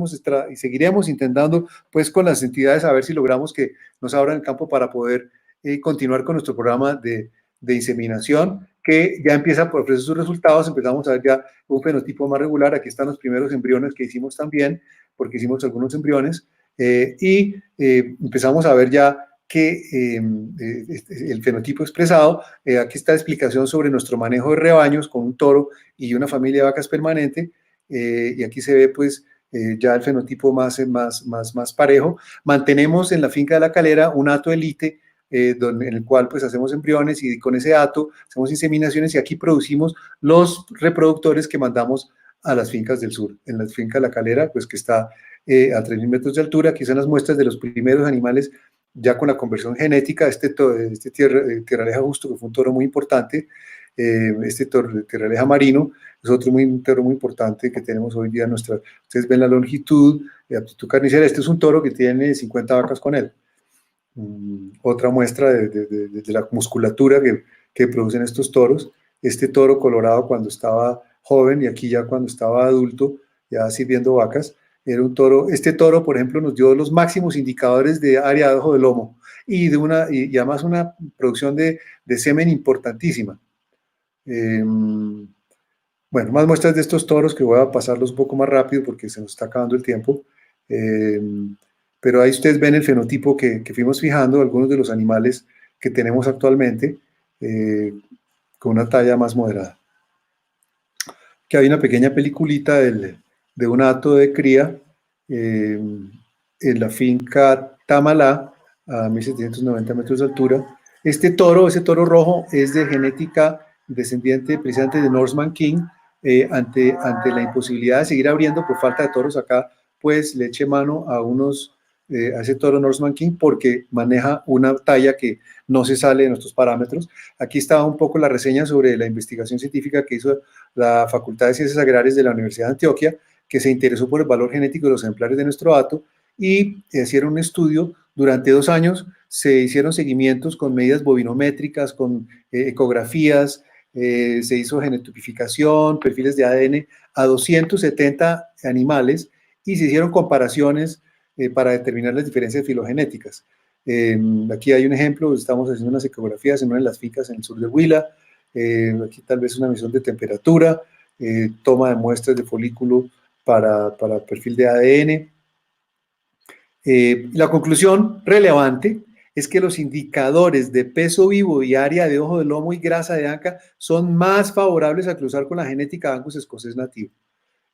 y seguiremos intentando, pues, con las entidades a ver si logramos que nos abran el campo para poder continuar con nuestro programa de inseminación, que ya empieza por ofrecer sus resultados. Empezamos a ver ya un fenotipo más regular. Aquí están los primeros embriones que hicimos también, porque hicimos algunos embriones, empezamos a ver ya que el fenotipo expresado, aquí está la explicación sobre nuestro manejo de rebaños con un toro y una familia de vacas permanente, y aquí se ve pues ya el fenotipo más parejo. Mantenemos en la finca de La Calera un hato elite, en el cual pues hacemos embriones y con ese hato hacemos inseminaciones y aquí producimos los reproductores que mandamos a las fincas del sur. En la finca de La Calera, pues que está a 3.000 metros de altura, aquí son las muestras de los primeros animales ya con la conversión genética. Tierraleja Justo, que fue un toro muy importante, Tierraleja Marino, es otro toro muy importante que tenemos hoy día. Ustedes ven la longitud, la aptitud carnicera. Este es un toro que tiene 50 vacas con él. Otra muestra de la musculatura que producen estos toros. Este toro colorado cuando estaba joven y aquí ya cuando estaba adulto, ya sirviendo vacas. Era un toro. Este toro, por ejemplo, nos dio los máximos indicadores de área de ojo de lomo y además una producción de semen importantísima. Bueno, más muestras de estos toros que voy a pasarlos un poco más rápido porque se nos está acabando el tiempo. Pero ahí ustedes ven el fenotipo que fuimos fijando, algunos de los animales que tenemos actualmente, con una talla más moderada. Aquí hay una pequeña peliculita de un hato de cría en la finca Tamalá, a 1.790 metros de altura. Ese toro rojo, es de genética descendiente precisamente de Norseman King. Ante la imposibilidad de seguir abriendo por falta de toros acá, pues le eché mano a ese toro Norseman King porque maneja una talla que no se sale de nuestros parámetros. Aquí está un poco la reseña sobre la investigación científica que hizo la Facultad de Ciencias Agrarias de la Universidad de Antioquia, que se interesó por el valor genético de los ejemplares de nuestro hato y hicieron un estudio. Durante 2 años se hicieron seguimientos con medidas bovinométricas, con ecografías, se hizo genotipificación, perfiles de ADN a 270 animales y se hicieron comparaciones para determinar las diferencias filogenéticas. Aquí hay un ejemplo, estamos haciendo unas ecografías en una de las fincas en el sur de Huila. Aquí tal vez una medición de temperatura, toma de muestras de folículo para perfil de ADN. La conclusión relevante es que los indicadores de peso vivo y área de ojo de lomo y grasa de anca son más favorables a cruzar con la genética de Angus escocés nativo.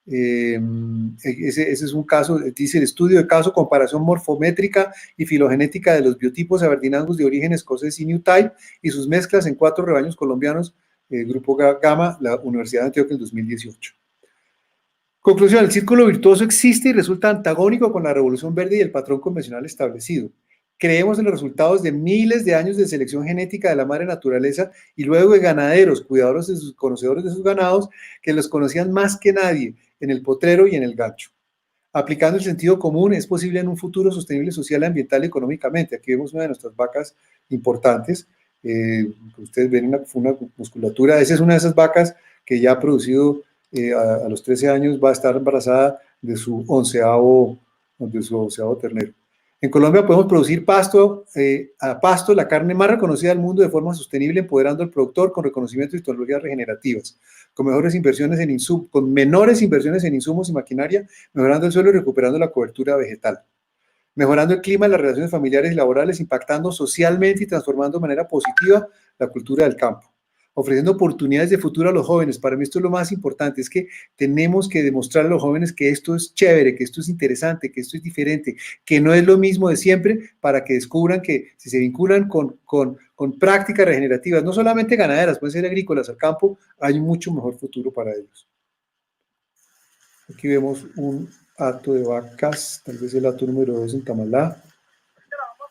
Ese es un caso, dice el estudio de caso, comparación morfométrica y filogenética de los biotipos Aberdeen Angus de origen escocés y New Type y sus mezclas en 4 rebaños colombianos, Grupo Gama, la Universidad de Antioquia en 2018. Conclusión: el círculo virtuoso existe y resulta antagónico con la revolución verde y el patrón convencional establecido. Creemos en los resultados de miles de años de selección genética de la madre naturaleza y luego de ganaderos, cuidadores de sus conocedores de sus ganados, que los conocían más que nadie en el potrero y en el gancho. Aplicando el sentido común, es posible en un futuro sostenible social, ambiental y económicamente. Aquí vemos una de nuestras vacas importantes. Ustedes ven una musculatura. Esa es una de esas vacas que ya ha producido a los 13 años, va a estar embarazada de su onceavo ternero. En Colombia podemos producir a pasto la carne más reconocida del mundo de forma sostenible, empoderando al productor con reconocimiento y tecnologías regenerativas, con menores inversiones en insumos y maquinaria, mejorando el suelo y recuperando la cobertura vegetal, mejorando el clima, las relaciones familiares y laborales, impactando socialmente y transformando de manera positiva la cultura del campo, ofreciendo oportunidades de futuro a los jóvenes. Para mí esto es lo más importante, es que tenemos que demostrar a los jóvenes que esto es chévere, que esto es interesante, que esto es diferente, que no es lo mismo de siempre, para que descubran que si se vinculan con prácticas regenerativas, no solamente ganaderas, pueden ser agrícolas, al campo, hay un mucho mejor futuro para ellos. Aquí vemos un hato de vacas, tal vez el hato número 2 en Tamalá.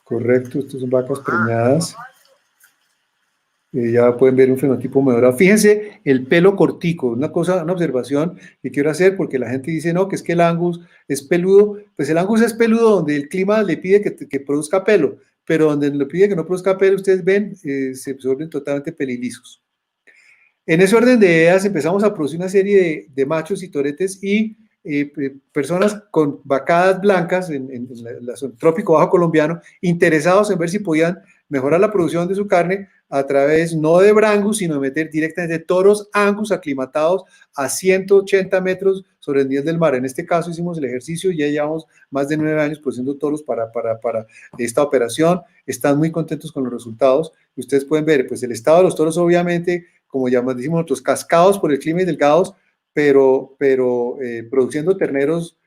Correcto, estas son vacas preñadas. Ya pueden ver un fenotipo mejorado. Fíjense el pelo cortico, una observación que quiero hacer, porque la gente dice, no, que es que el Angus es peludo. Pues el Angus es peludo donde el clima le pide que produzca pelo, pero donde le pide que no produzca pelo, ustedes ven, se vuelven totalmente pelilisos. En ese orden de ideas empezamos a producir una serie de machos y toretes y personas con vacadas blancas en la zona trópico bajo colombiano, interesados en ver si podían mejorar la producción de su carne a través no de Brangus, sino de meter directamente toros Angus aclimatados a 180 metros sobre el nivel del mar. En este caso hicimos el ejercicio y ya llevamos más de 9 años produciendo toros para esta operación. Están muy contentos con los resultados y ustedes pueden ver, pues el estado de los toros obviamente, como ya decimos nosotros, cascados por el clima y delgados, pero produciendo terneros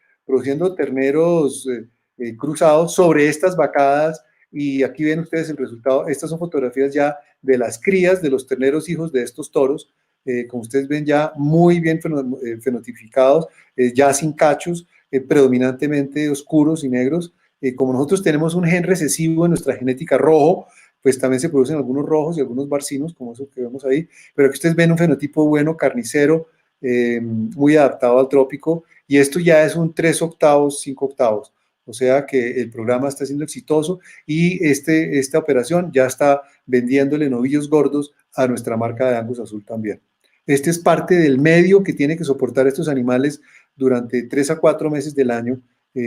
cruzados sobre estas vacadas. Y aquí ven ustedes el resultado. Estas son fotografías ya de las crías de los terneros hijos de estos toros, como ustedes ven ya muy bien fenotipicados, ya sin cachos, predominantemente oscuros y negros. Como nosotros tenemos un gen recesivo en nuestra genética rojo, pues también se producen algunos rojos y algunos barcinos, como eso que vemos ahí, pero aquí ustedes ven un fenotipo bueno, carnicero, muy adaptado al trópico, y esto ya es un 3 octavos, 5 octavos. O sea que el programa está siendo exitoso y esta operación ya está vendiéndole novillos gordos a nuestra marca de Angus Azul también. Este es parte del medio que tiene que soportar estos animales durante 3 a 4 meses del año,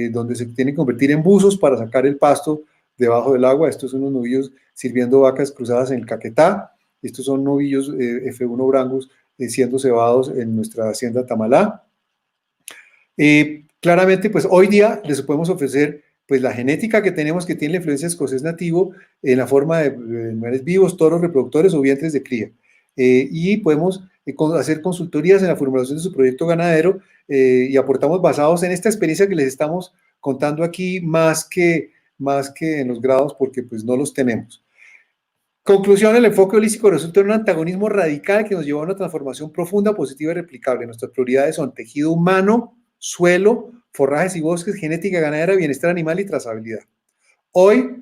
donde se tienen que convertir en buzos para sacar el pasto debajo del agua. Estos son unos novillos sirviendo vacas cruzadas en el Caquetá. Estos son novillos F1 Brangus siendo cebados en nuestra hacienda Tamalá. Claramente, pues hoy día les podemos ofrecer pues la genética que tenemos, que tiene la influencia escocés nativo en la forma de animales vivos, toros reproductores o vientres de cría. Y podemos hacer consultorías en la formulación de su proyecto ganadero y aportamos basados en esta experiencia que les estamos contando aquí, más que en los grados, porque pues no los tenemos. Conclusión, el enfoque holístico resulta en un antagonismo radical que nos lleva a una transformación profunda, positiva y replicable. Nuestras prioridades son tejido humano, suelo, forrajes y bosques, genética ganadera, bienestar animal y trazabilidad. Hoy,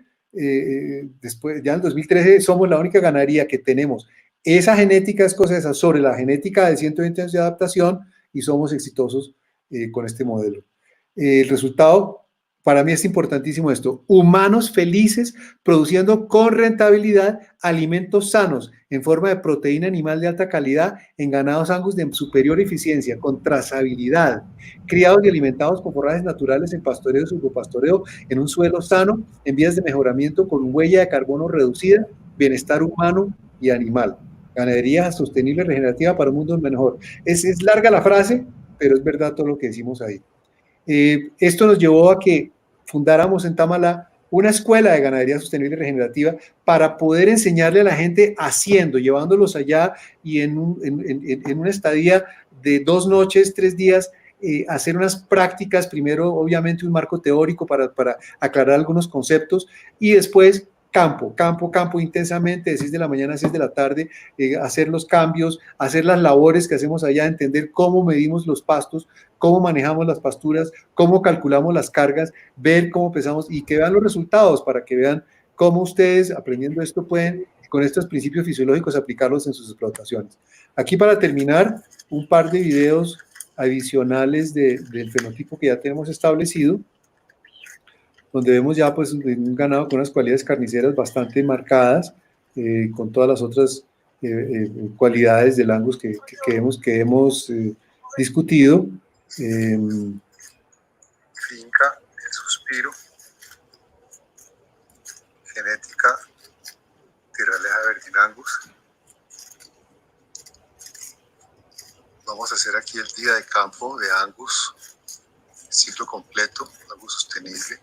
después, ya en 2013, somos la única ganadería que tenemos esa genética escocesa sobre la genética de 120 años de adaptación y somos exitosos con este modelo. El resultado, para mí es importantísimo esto: humanos felices produciendo con rentabilidad alimentos sanos en forma de proteína animal de alta calidad en ganados Angus de superior eficiencia, con trazabilidad, criados y alimentados con forrajes naturales en pastoreo y subpastoreo en un suelo sano, en vías de mejoramiento con huella de carbono reducida, bienestar humano y animal. Ganadería sostenible y regenerativa para un mundo mejor. Es larga la frase, pero es verdad todo lo que decimos ahí. Esto nos llevó a que fundáramos en Tamalá una escuela de ganadería sostenible y regenerativa para poder enseñarle a la gente haciendo, llevándolos allá y en una estadía de 2 noches, 3 días, hacer unas prácticas, primero obviamente un marco teórico para aclarar algunos conceptos y después campo intensamente, de 6 de la mañana a 6 de la tarde, hacer los cambios, hacer las labores que hacemos allá, entender cómo medimos los pastos, cómo manejamos las pasturas, cómo calculamos las cargas, ver cómo pesamos y que vean los resultados para que vean cómo ustedes, aprendiendo esto, pueden, con estos principios fisiológicos, aplicarlos en sus explotaciones. Aquí, para terminar, un par de videos adicionales del fenotipo que ya tenemos establecido, donde vemos ya pues un ganado con unas cualidades carniceras bastante marcadas, con todas las otras cualidades del Angus que hemos discutido. Finca, el suspiro, genética, Tierraleja Verdín Angus. Vamos a hacer aquí el día de campo de Angus, ciclo completo, Angus sostenible,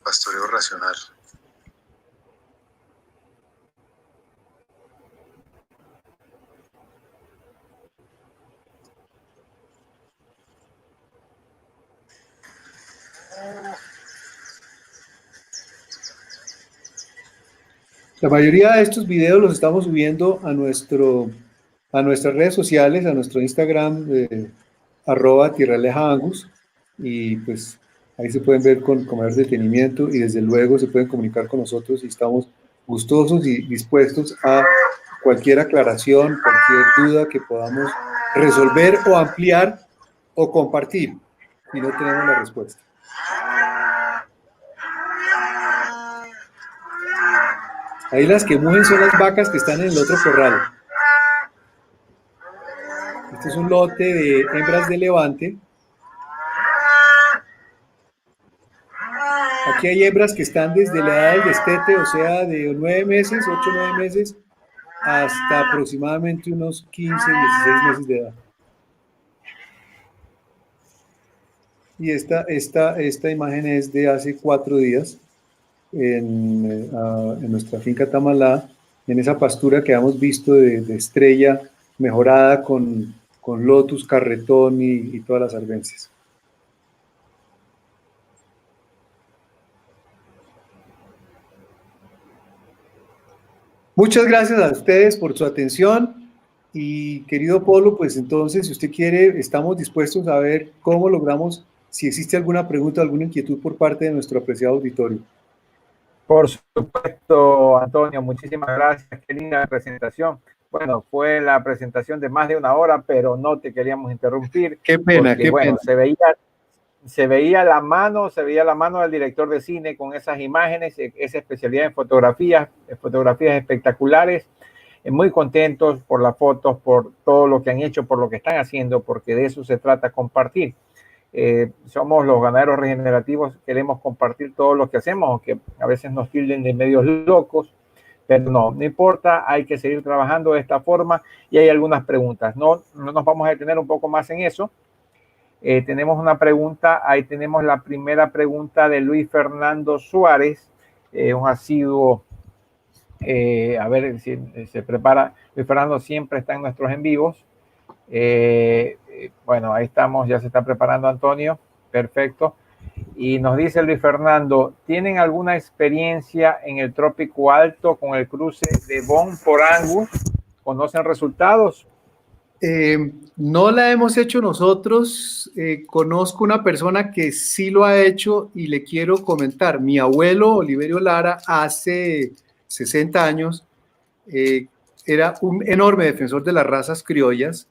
pastoreo racional. La mayoría de estos videos los estamos subiendo a nuestras redes sociales, a nuestro Instagram, @tierralejaangus, y pues ahí se pueden ver con mayor detenimiento y desde luego se pueden comunicar con nosotros y estamos gustosos y dispuestos a cualquier aclaración, cualquier duda que podamos resolver o ampliar o compartir si no tenemos la respuesta. Ahí las que mugen son las vacas que están en el otro corral. Este es un lote de hembras de levante. Aquí hay hembras que están desde la edad del destete, o sea, de 9 meses, 8 o 9 meses, hasta aproximadamente unos 15, 16 meses de edad. Y esta imagen es de hace 4 días en nuestra finca Tamalá, en esa pastura que hemos visto de estrella mejorada con lotus, carretón y todas las arbences. Muchas gracias a ustedes por su atención y querido Polo, pues entonces si usted quiere, estamos dispuestos a ver cómo logramos, si existe alguna pregunta, alguna inquietud por parte de nuestro apreciado auditorio. Por supuesto, Antonio, muchísimas gracias, qué linda presentación. Bueno, fue la presentación de más de 1 hora, pero no te queríamos interrumpir. Qué pena, porque, qué bueno, pena. Se veía la mano del director de cine con esas imágenes, esa especialidad en fotografías espectaculares. Muy contentos por las fotos, por todo lo que han hecho, por lo que están haciendo, porque de eso se trata, compartir. Somos los ganaderos regenerativos, queremos compartir todo lo que hacemos, aunque a veces nos tilden de medios locos, pero no importa, hay que seguir trabajando de esta forma. Y hay algunas preguntas, no nos vamos a detener un poco más en eso. Tenemos una pregunta, ahí tenemos la primera pregunta de Luis Fernando Suárez, un asiduo, a ver si se prepara. Luis Fernando siempre está en nuestros en vivos. Bueno, ahí estamos, ya se está preparando Antonio, perfecto. Y nos dice Luis Fernando, ¿tienen alguna experiencia en el Trópico Alto con el cruce de Devon por Angus? ¿Conocen resultados? No la hemos hecho nosotros. Conozco una persona que sí lo ha hecho y le quiero comentar. Mi abuelo Oliverio Lara, hace 60 años, era un enorme defensor de las razas criollas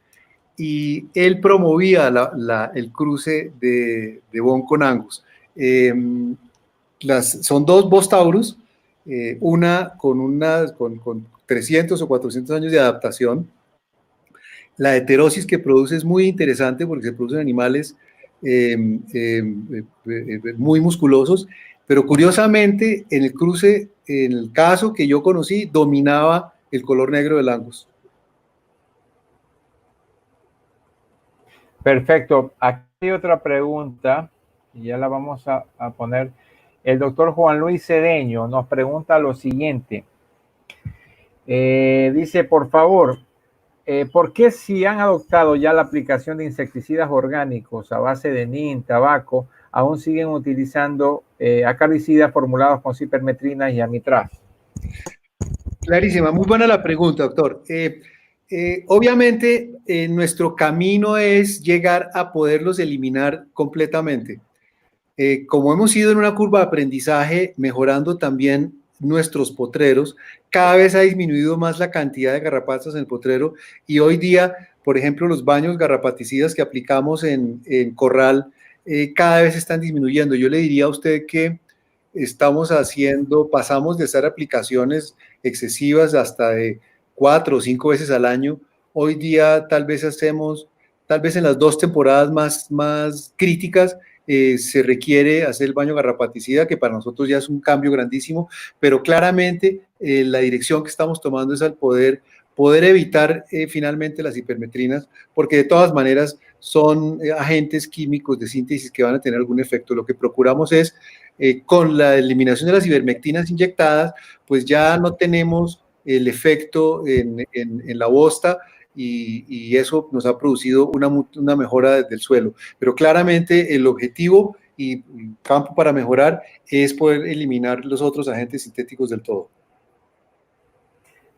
y él promovía el cruce de Devon con Angus. Son 2 Bos Taurus, una con 300 o 400 años de adaptación. La heterosis que produce es muy interesante porque se producen animales muy musculosos, pero curiosamente en el cruce, en el caso que yo conocí, dominaba el color negro del Angus. Perfecto. Aquí hay otra pregunta y ya la vamos a poner. El doctor Juan Luis Cedeño nos pregunta lo siguiente. Dice, por favor, ¿por qué si han adoptado ya la aplicación de insecticidas orgánicos a base de NIN, tabaco, aún siguen utilizando acaricidas formulados con cipermetrina y amitraz? Clarísima, muy buena la pregunta, doctor. Obviamente, nuestro camino es llegar a poderlos eliminar completamente. Como hemos ido en una curva de aprendizaje, mejorando también nuestros potreros, cada vez ha disminuido más la cantidad de garrapatas en el potrero y hoy día, por ejemplo, los baños garrapaticidas que aplicamos en corral cada vez están disminuyendo. Yo le diría a usted que pasamos de hacer aplicaciones excesivas hasta de 4 o 5 veces al año. Hoy día tal vez en las 2 temporadas más críticas, se requiere hacer el baño garrapaticida, que para nosotros ya es un cambio grandísimo, pero claramente la dirección que estamos tomando es al poder evitar finalmente las hipermetrinas, porque de todas maneras son agentes químicos de síntesis que van a tener algún efecto. Lo que procuramos es, con la eliminación de las ivermectinas inyectadas, pues ya no tenemos el efecto en la bosta, y eso nos ha producido una mejora del suelo. Pero claramente el objetivo y campo para mejorar es poder eliminar los otros agentes sintéticos del todo.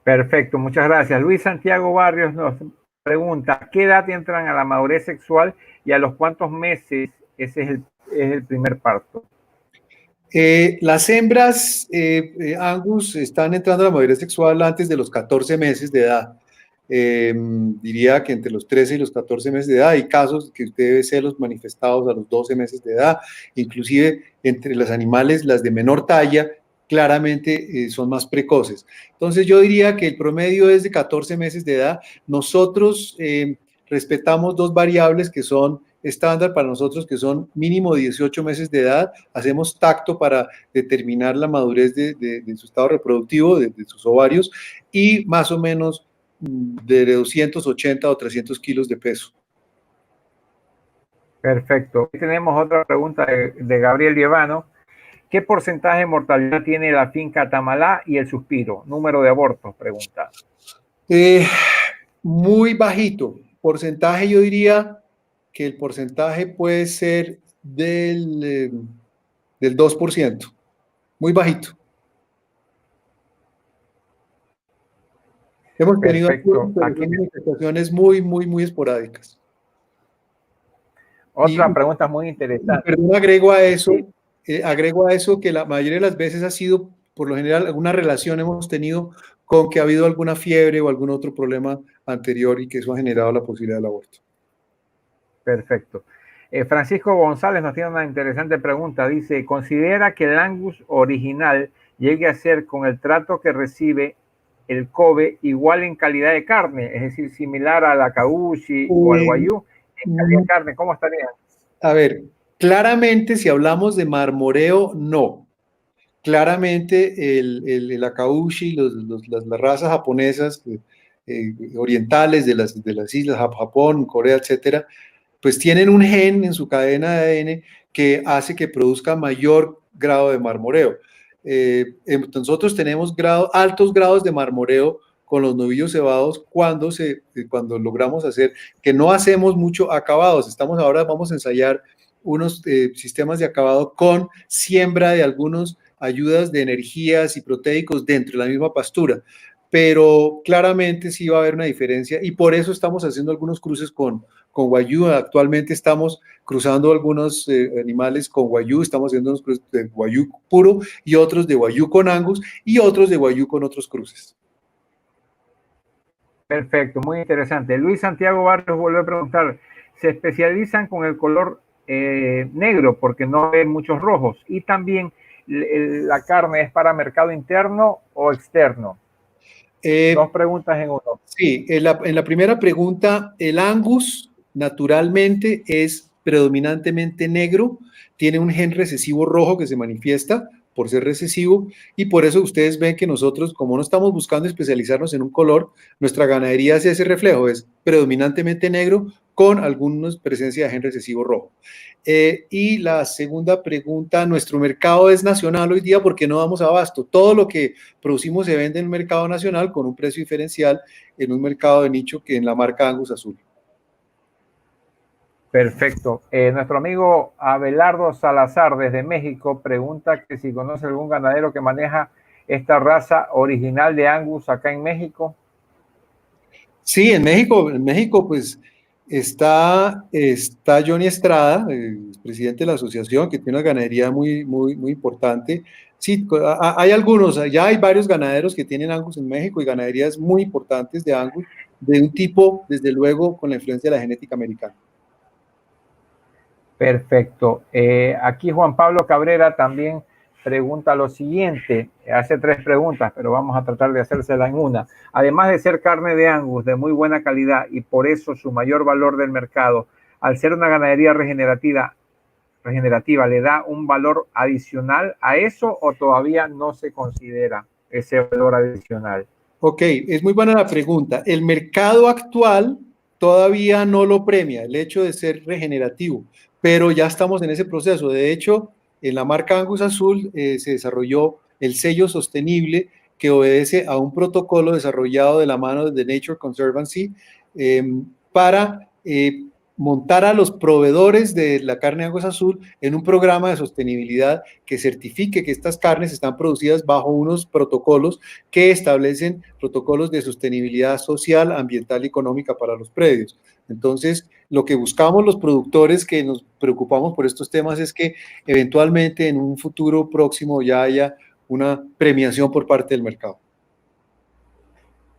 Perfecto, muchas gracias. Luis Santiago Barrios nos pregunta, ¿qué edad entran a la madurez sexual y a los cuántos meses ese es el primer parto? Las hembras Angus están entrando a la madurez sexual antes de los 14 meses de edad. Diría que entre los 13 y los 14 meses de edad. Hay casos que usted ve celos manifestados a los 12 meses de edad, inclusive entre los animales, las de menor talla, claramente son más precoces. Entonces yo diría que el promedio es de 14 meses de edad. Nosotros respetamos dos variables que son estándar para nosotros, que son mínimo 18 meses de edad. Hacemos tacto para determinar la madurez de su estado reproductivo, de sus ovarios, y más o menos de 280 o 300 kilos de peso. Perfecto. Tenemos otra pregunta de Gabriel Lievano. ¿Qué porcentaje de mortalidad tiene la finca Tamalá y el Suspiro? Número de abortos, pregunta. Muy bajito. Porcentaje, yo diría que el porcentaje puede ser del 2%. Muy bajito. Hemos tenido manifestaciones muy esporádicas. Otra pregunta muy interesante. Perdón, agrego a eso que la mayoría de las veces ha sido, por lo general, alguna relación hemos tenido con que ha habido alguna fiebre o algún otro problema anterior y que eso ha generado la posibilidad del aborto. Perfecto. Francisco González nos tiene una interesante pregunta. Dice, ¿considera que el Angus original llegue a ser, con el trato que recibe el Kobe, igual en calidad de carne? Es decir, similar al Akaushi o al Wagyu. En calidad de carne, ¿cómo estaría? A ver, claramente si hablamos de marmoreo, no. Claramente el Akaushi, las razas japonesas, orientales de las islas, Japón, Corea, etcétera, pues tienen un gen en su cadena de ADN que hace que produzca mayor grado de marmoreo. Nosotros tenemos altos grados de marmoreo con los novillos cebados cuando logramos hacer, que no hacemos mucho acabados. Vamos a ensayar unos sistemas de acabado con siembra de algunos ayudas de energías y proteicos dentro de la misma pastura, pero claramente sí va a haber una diferencia y por eso estamos haciendo algunos cruces con Wagyu. Actualmente estamos cruzando algunos animales con Wagyu, estamos haciendo unos cruces de Wagyu puro y otros de Wagyu con Angus y otros de Wagyu con otros cruces. Perfecto, muy interesante. Luis Santiago Barrios vuelve a preguntar, ¿se especializan con el color negro porque no ven muchos rojos? Y también, ¿la carne es para mercado interno o externo? Dos preguntas en uno. Sí, en la primera pregunta, el Angus naturalmente es predominantemente negro, tiene un gen recesivo rojo que se manifiesta por ser recesivo y por eso ustedes ven que nosotros, como no estamos buscando especializarnos en un color, nuestra ganadería hace ese reflejo, es predominantemente negro con alguna presencia de gen recesivo rojo. Y la segunda pregunta, nuestro mercado es nacional hoy día porque no damos abasto. Todo lo que producimos se vende en el mercado nacional con un precio diferencial en un mercado de nicho que en la marca Angus Azul. Perfecto. Nuestro amigo Abelardo Salazar desde México pregunta que si conoce algún ganadero que maneja esta raza original de Angus acá en México. Sí, en México pues está Johnny Estrada, presidente de la asociación, que tiene una ganadería muy importante. Sí, hay algunos, ya hay varios ganaderos que tienen Angus en México y ganaderías muy importantes de Angus, de un tipo, desde luego, con la influencia de la genética americana. Perfecto. Aquí Juan Pablo Cabrera también pregunta lo siguiente, hace tres preguntas, pero vamos a tratar de hacérsela en una. Además de ser carne de Angus de muy buena calidad y por eso su mayor valor del mercado, al ser una ganadería regenerativa, ¿le da un valor adicional a eso o todavía no se considera ese valor adicional? Ok, es muy buena la pregunta. El mercado actual todavía no lo premia, el hecho de ser regenerativo, pero ya estamos en ese proceso. De hecho, en la marca Angus Azul se desarrolló el sello sostenible que obedece a un protocolo desarrollado de la mano de Nature Conservancy para montar a los proveedores de la carne Angus Azul en un programa de sostenibilidad que certifique que estas carnes están producidas bajo unos protocolos que establecen protocolos de sostenibilidad social, ambiental y económica para los predios. Entonces, lo que buscamos los productores que nos preocupamos por estos temas es que eventualmente en un futuro próximo ya haya una premiación por parte del mercado.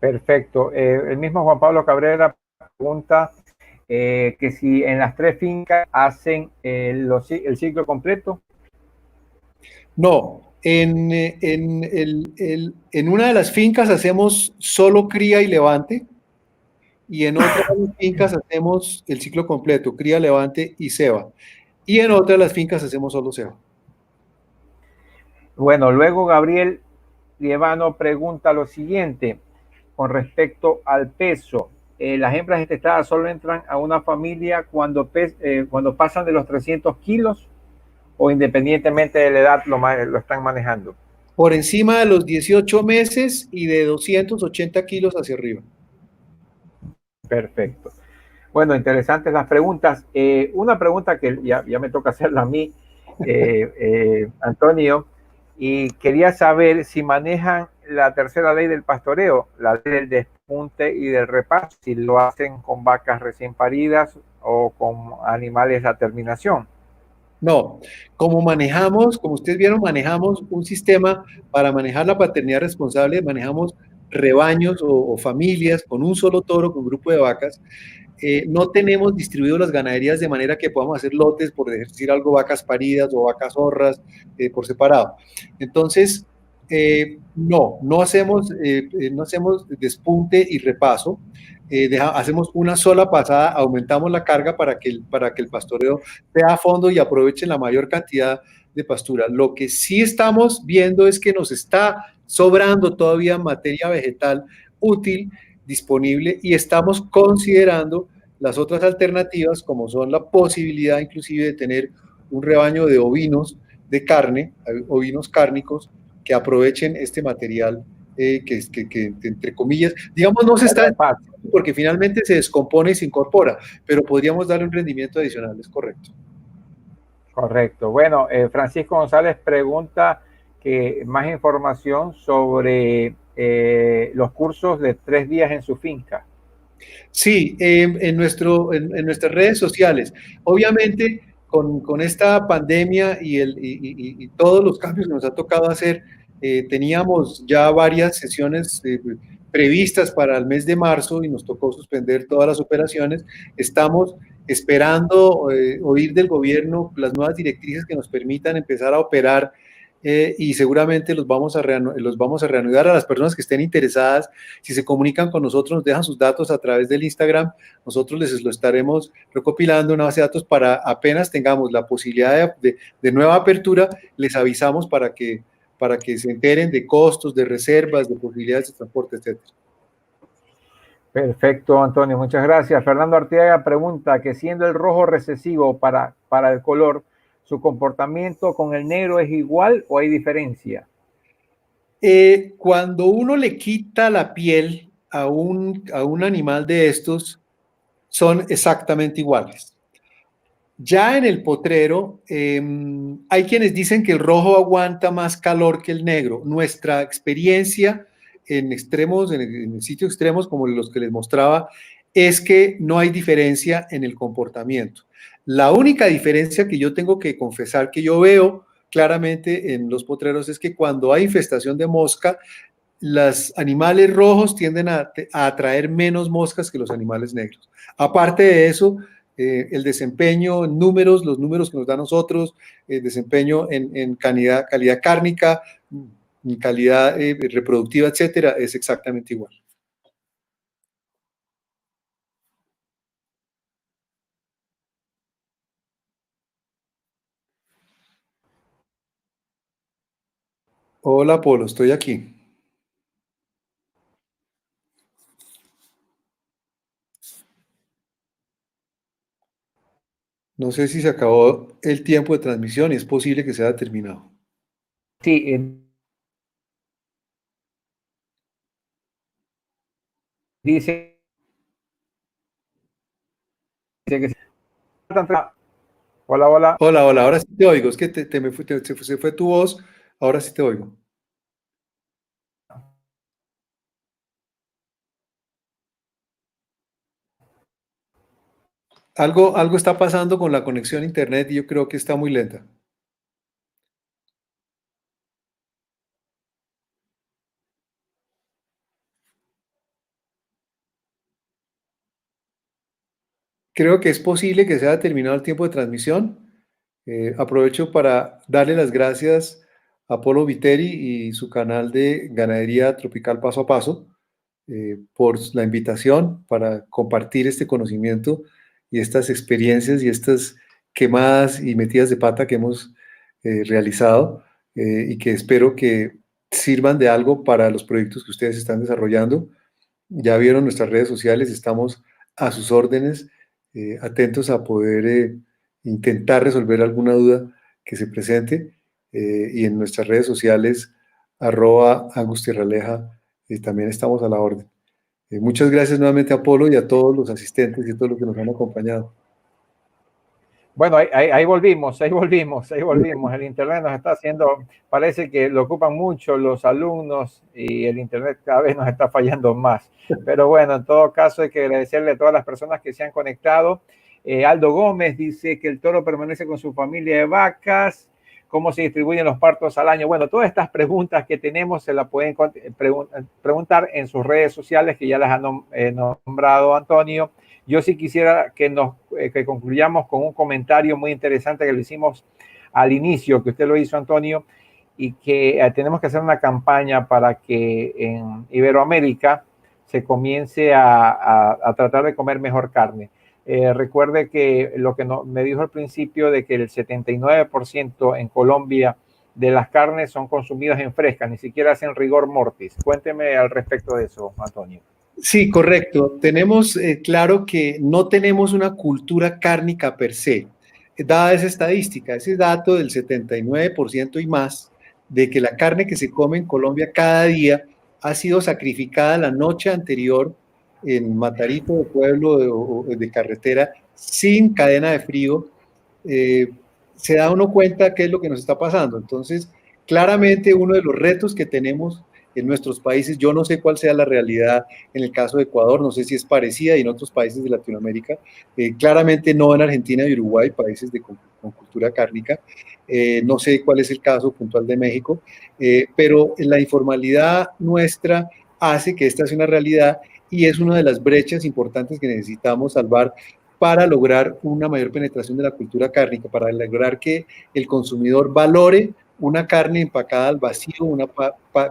Perfecto. El mismo Juan Pablo Cabrera pregunta que si en las tres fincas hacen el ciclo completo. No, En una de las fincas hacemos solo cría y levante, y en otras de las fincas hacemos el ciclo completo, cría, levante y ceba. Y en otras de las fincas hacemos solo ceba. Bueno, luego Gabriel Lievano pregunta lo siguiente con respecto al peso. Las hembras destetadas solo entran a una familia cuando pasan de los 300 kilos o independientemente de la edad lo están manejando. Por encima de los 18 meses y de 280 kilos hacia arriba. Perfecto. Bueno, interesantes las preguntas. Una pregunta que ya me toca hacerla a mí, Antonio, y quería saber si manejan la tercera ley del pastoreo, la ley del despunte y del repaso, si lo hacen con vacas recién paridas o con animales a terminación. No, como ustedes vieron, manejamos un sistema para manejar la paternidad responsable, manejamos rebaños o familias con un solo toro, con un grupo de vacas. No tenemos distribuido las ganaderías de manera que podamos hacer lotes, por decir algo, vacas paridas o vacas zorras por separado. Entonces, no hacemos despunte y repaso. Hacemos una sola pasada, aumentamos la carga para que el pastoreo sea a fondo y aprovechen la mayor cantidad de pastura. Lo que sí estamos viendo es que nos está sobrando todavía materia vegetal útil disponible y estamos considerando las otras alternativas como son la posibilidad inclusive de tener un rebaño de ovinos de carne, ovinos cárnicos que aprovechen este material que entre comillas, digamos no se está porque finalmente se descompone y se incorpora, pero podríamos darle un rendimiento adicional, es correcto. Correcto. Bueno, Francisco González pregunta que más información sobre los cursos de 3 días en su finca. Sí, en nuestras redes sociales. Obviamente, con esta pandemia y todos los cambios que nos ha tocado hacer, teníamos ya varias sesiones previstas para el mes de marzo y nos tocó suspender todas las operaciones. Estamos esperando oír del gobierno las nuevas directrices que nos permitan empezar a operar y seguramente los vamos a reanudar a las personas que estén interesadas. Si se comunican con nosotros, nos dejan sus datos a través del Instagram, nosotros les lo estaremos recopilando una base de datos para apenas tengamos la posibilidad de nueva apertura, les avisamos para que se enteren de costos, de reservas, de posibilidades de transporte, etc. Perfecto, Antonio, muchas gracias. Fernando Arteaga pregunta que siendo el rojo recesivo para el color, ¿su comportamiento con el negro es igual o hay diferencia? Cuando uno le quita la piel a un animal de estos, son exactamente iguales. Ya en el potrero, hay quienes dicen que el rojo aguanta más calor que el negro. Nuestra experiencia en extremos, en sitios extremos como los que les mostraba, es que no hay diferencia en el comportamiento. La única diferencia que yo tengo que confesar que yo veo claramente en los potreros es que cuando hay infestación de mosca, los animales rojos tienden a atraer menos moscas que los animales negros. Aparte de eso, el desempeño en números, los números que nos da a nosotros, el desempeño en calidad cárnica, en calidad reproductiva, etcétera, es exactamente igual. Hola, Polo, estoy aquí. No sé si se acabó el tiempo de transmisión y es posible que se haya terminado. Sí, dice que... Hola, hola. Hola, hola, ahora sí te oigo. Es que se fue tu voz, ahora sí te oigo. Algo está pasando con la conexión a internet y yo creo que está muy lenta. Creo que es posible que se haya terminado el tiempo de transmisión. Aprovecho para darle las gracias Apolo Viteri y su canal de Ganadería Tropical Paso a Paso por la invitación para compartir este conocimiento y estas experiencias y estas quemadas y metidas de pata que hemos realizado y que espero que sirvan de algo para los proyectos que ustedes están desarrollando. Ya vieron nuestras redes sociales, estamos a sus órdenes, atentos a poder intentar resolver alguna duda que se presente y en nuestras redes sociales @angustierraleja también estamos a la orden. Muchas gracias nuevamente a Apolo y a todos los asistentes y a todos los que nos han acompañado. Bueno, ahí volvimos. El Internet nos está haciendo, parece que lo ocupan mucho los alumnos y el Internet cada vez nos está fallando más. Pero bueno, en todo caso hay que agradecerle a todas las personas que se han conectado. Aldo Gómez dice que el toro permanece con su familia de vacas. ¿Cómo se distribuyen los partos al año? Bueno, todas estas preguntas que tenemos se las pueden preguntar en sus redes sociales, que ya las ha nombrado Antonio. Yo sí quisiera que concluyamos con un comentario muy interesante que le hicimos al inicio, que usted lo hizo, Antonio, y que tenemos que hacer una campaña para que en Iberoamérica se comience a tratar de comer mejor carne. Recuerde que lo que me dijo al principio de que el 79% en Colombia de las carnes son consumidas en fresca, ni siquiera hacen rigor mortis. Cuénteme al respecto de eso, Antonio. Sí, correcto. Tenemos claro que no tenemos una cultura cárnica per se. Dada esa estadística, ese dato del 79% y más de que la carne que se come en Colombia cada día ha sido sacrificada la noche anterior en matarito de pueblo o de carretera sin cadena de frío, se da uno cuenta qué es lo que nos está pasando. Entonces, claramente uno de los retos que tenemos en nuestros países, yo no sé cuál sea la realidad en el caso de Ecuador, no sé si es parecida y en otros países de Latinoamérica, claramente no en Argentina y Uruguay, países con cultura cárnica, no sé cuál es el caso puntual de México, pero la informalidad nuestra hace que esta sea una realidad y es una de las brechas importantes que necesitamos salvar para lograr una mayor penetración de la cultura cárnica, para lograr que el consumidor valore una carne empacada al vacío, una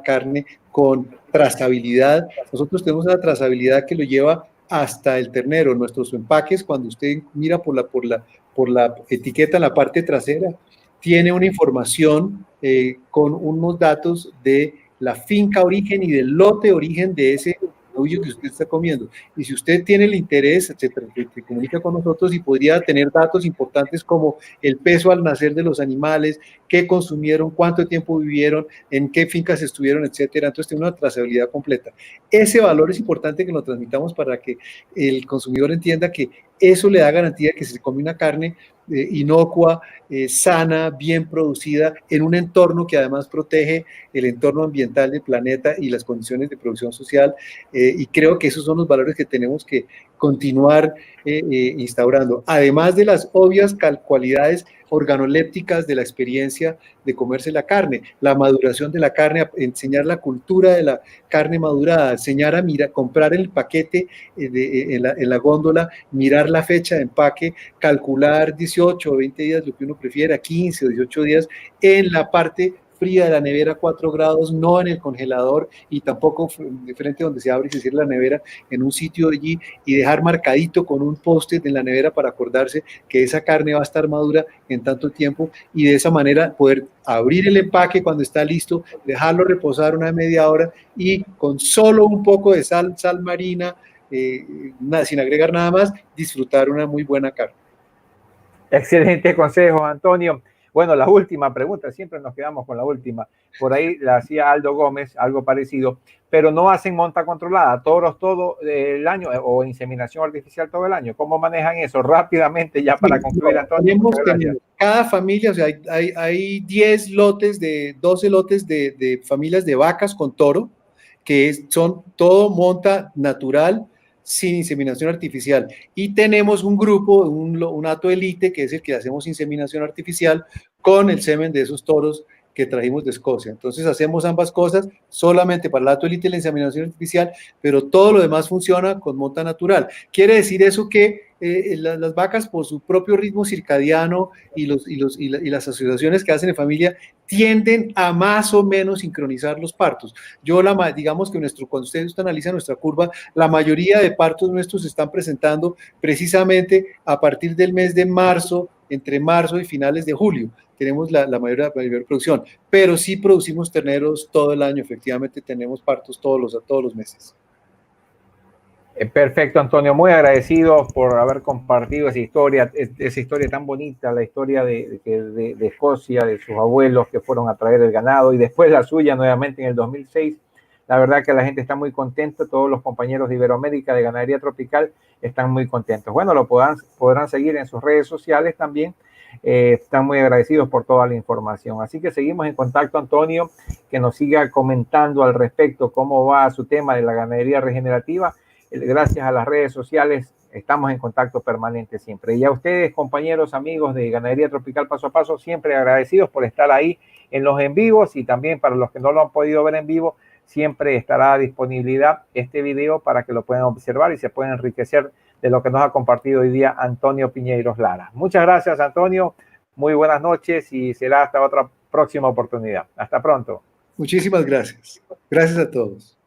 carne con trazabilidad. Nosotros tenemos una trazabilidad que lo lleva hasta el ternero. Nuestros empaques, cuando usted mira por la etiqueta en la parte trasera, tiene una información con unos datos de la finca origen y del lote origen de ese novio que usted está comiendo. Y si usted tiene el interés, etcétera, se comunica con nosotros y podría tener datos importantes como el peso al nacer de los animales, qué consumieron, cuánto tiempo vivieron, en qué fincas estuvieron, etcétera. Entonces tiene una trazabilidad completa. Ese valor es importante que lo transmitamos para que el consumidor entienda que eso le da garantía que se come una carne inocua, sana, bien producida, en un entorno que además protege el entorno ambiental del planeta y las condiciones de producción social, y creo que esos son los valores que tenemos que continuar instaurando, además de las obvias cualidades organolépticas de la experiencia de comerse la carne, la maduración de la carne, enseñar la cultura de la carne madurada, enseñar a comprar el paquete en la góndola, mirar la fecha de empaque, calcular 18 o 20 días, lo que uno prefiera, 15 o 18 días en la parte fría de la nevera, 4 grados, no en el congelador y tampoco de frente donde se abre y se cierra la nevera, en un sitio allí, y dejar marcadito con un post-it en la nevera para acordarse que esa carne va a estar madura en tanto tiempo, y de esa manera poder abrir el empaque cuando está listo, dejarlo reposar una media hora y con solo un poco de sal marina, sin agregar nada más, disfrutar una muy buena carne. Excelente consejo, Antonio. Bueno, la última pregunta, siempre nos quedamos con la última. Por ahí la hacía Aldo Gómez, algo parecido, pero no hacen monta controlada, toros todo el año o inseminación artificial todo el año. ¿Cómo manejan eso? Rápidamente, ya para concluir, Antonio. Cada familia, o sea, hay 10 lotes, 12 lotes de familias de vacas con toro, que son todo monta natural, sin inseminación artificial, y tenemos un grupo, un hato elite, que es el que hacemos inseminación artificial con el semen de esos toros que trajimos de Escocia. Entonces hacemos ambas cosas, solamente para el hato elite la inseminación artificial, pero todo lo demás funciona con monta natural. Quiere decir eso que las vacas por su propio ritmo circadiano y las asociaciones que hacen en familia tienden a más o menos sincronizar los partos. Digamos que cuando usted analiza nuestra curva, la mayoría de partos nuestros se están presentando precisamente a partir del mes de marzo, entre marzo y finales de julio. Tenemos la mayor producción, pero sí producimos terneros todo el año, efectivamente tenemos partos todos los meses. Perfecto, Antonio, muy agradecido por haber compartido esa historia tan bonita, la historia de Escocia, de sus abuelos que fueron a traer el ganado y después la suya nuevamente en el 2006. La verdad que la gente está muy contenta, todos los compañeros de Iberoamérica de Ganadería Tropical están muy contentos. Bueno, lo podrán seguir en sus redes sociales también. Están muy agradecidos por toda la información. Así que seguimos en contacto, Antonio, que nos siga comentando al respecto cómo va su tema de la ganadería regenerativa. Gracias a las redes sociales estamos en contacto permanente siempre. Y a ustedes, compañeros, amigos de Ganadería Tropical Paso a Paso, siempre agradecidos por estar ahí en los en vivos, y también para los que no lo han podido ver en vivo, siempre estará a disponibilidad este video para que lo puedan observar y se puedan enriquecer de lo que nos ha compartido hoy día Antonio Piñeiros Lara. Muchas gracias, Antonio. Muy buenas noches y será hasta otra próxima oportunidad. Hasta pronto. Muchísimas gracias. Gracias a todos.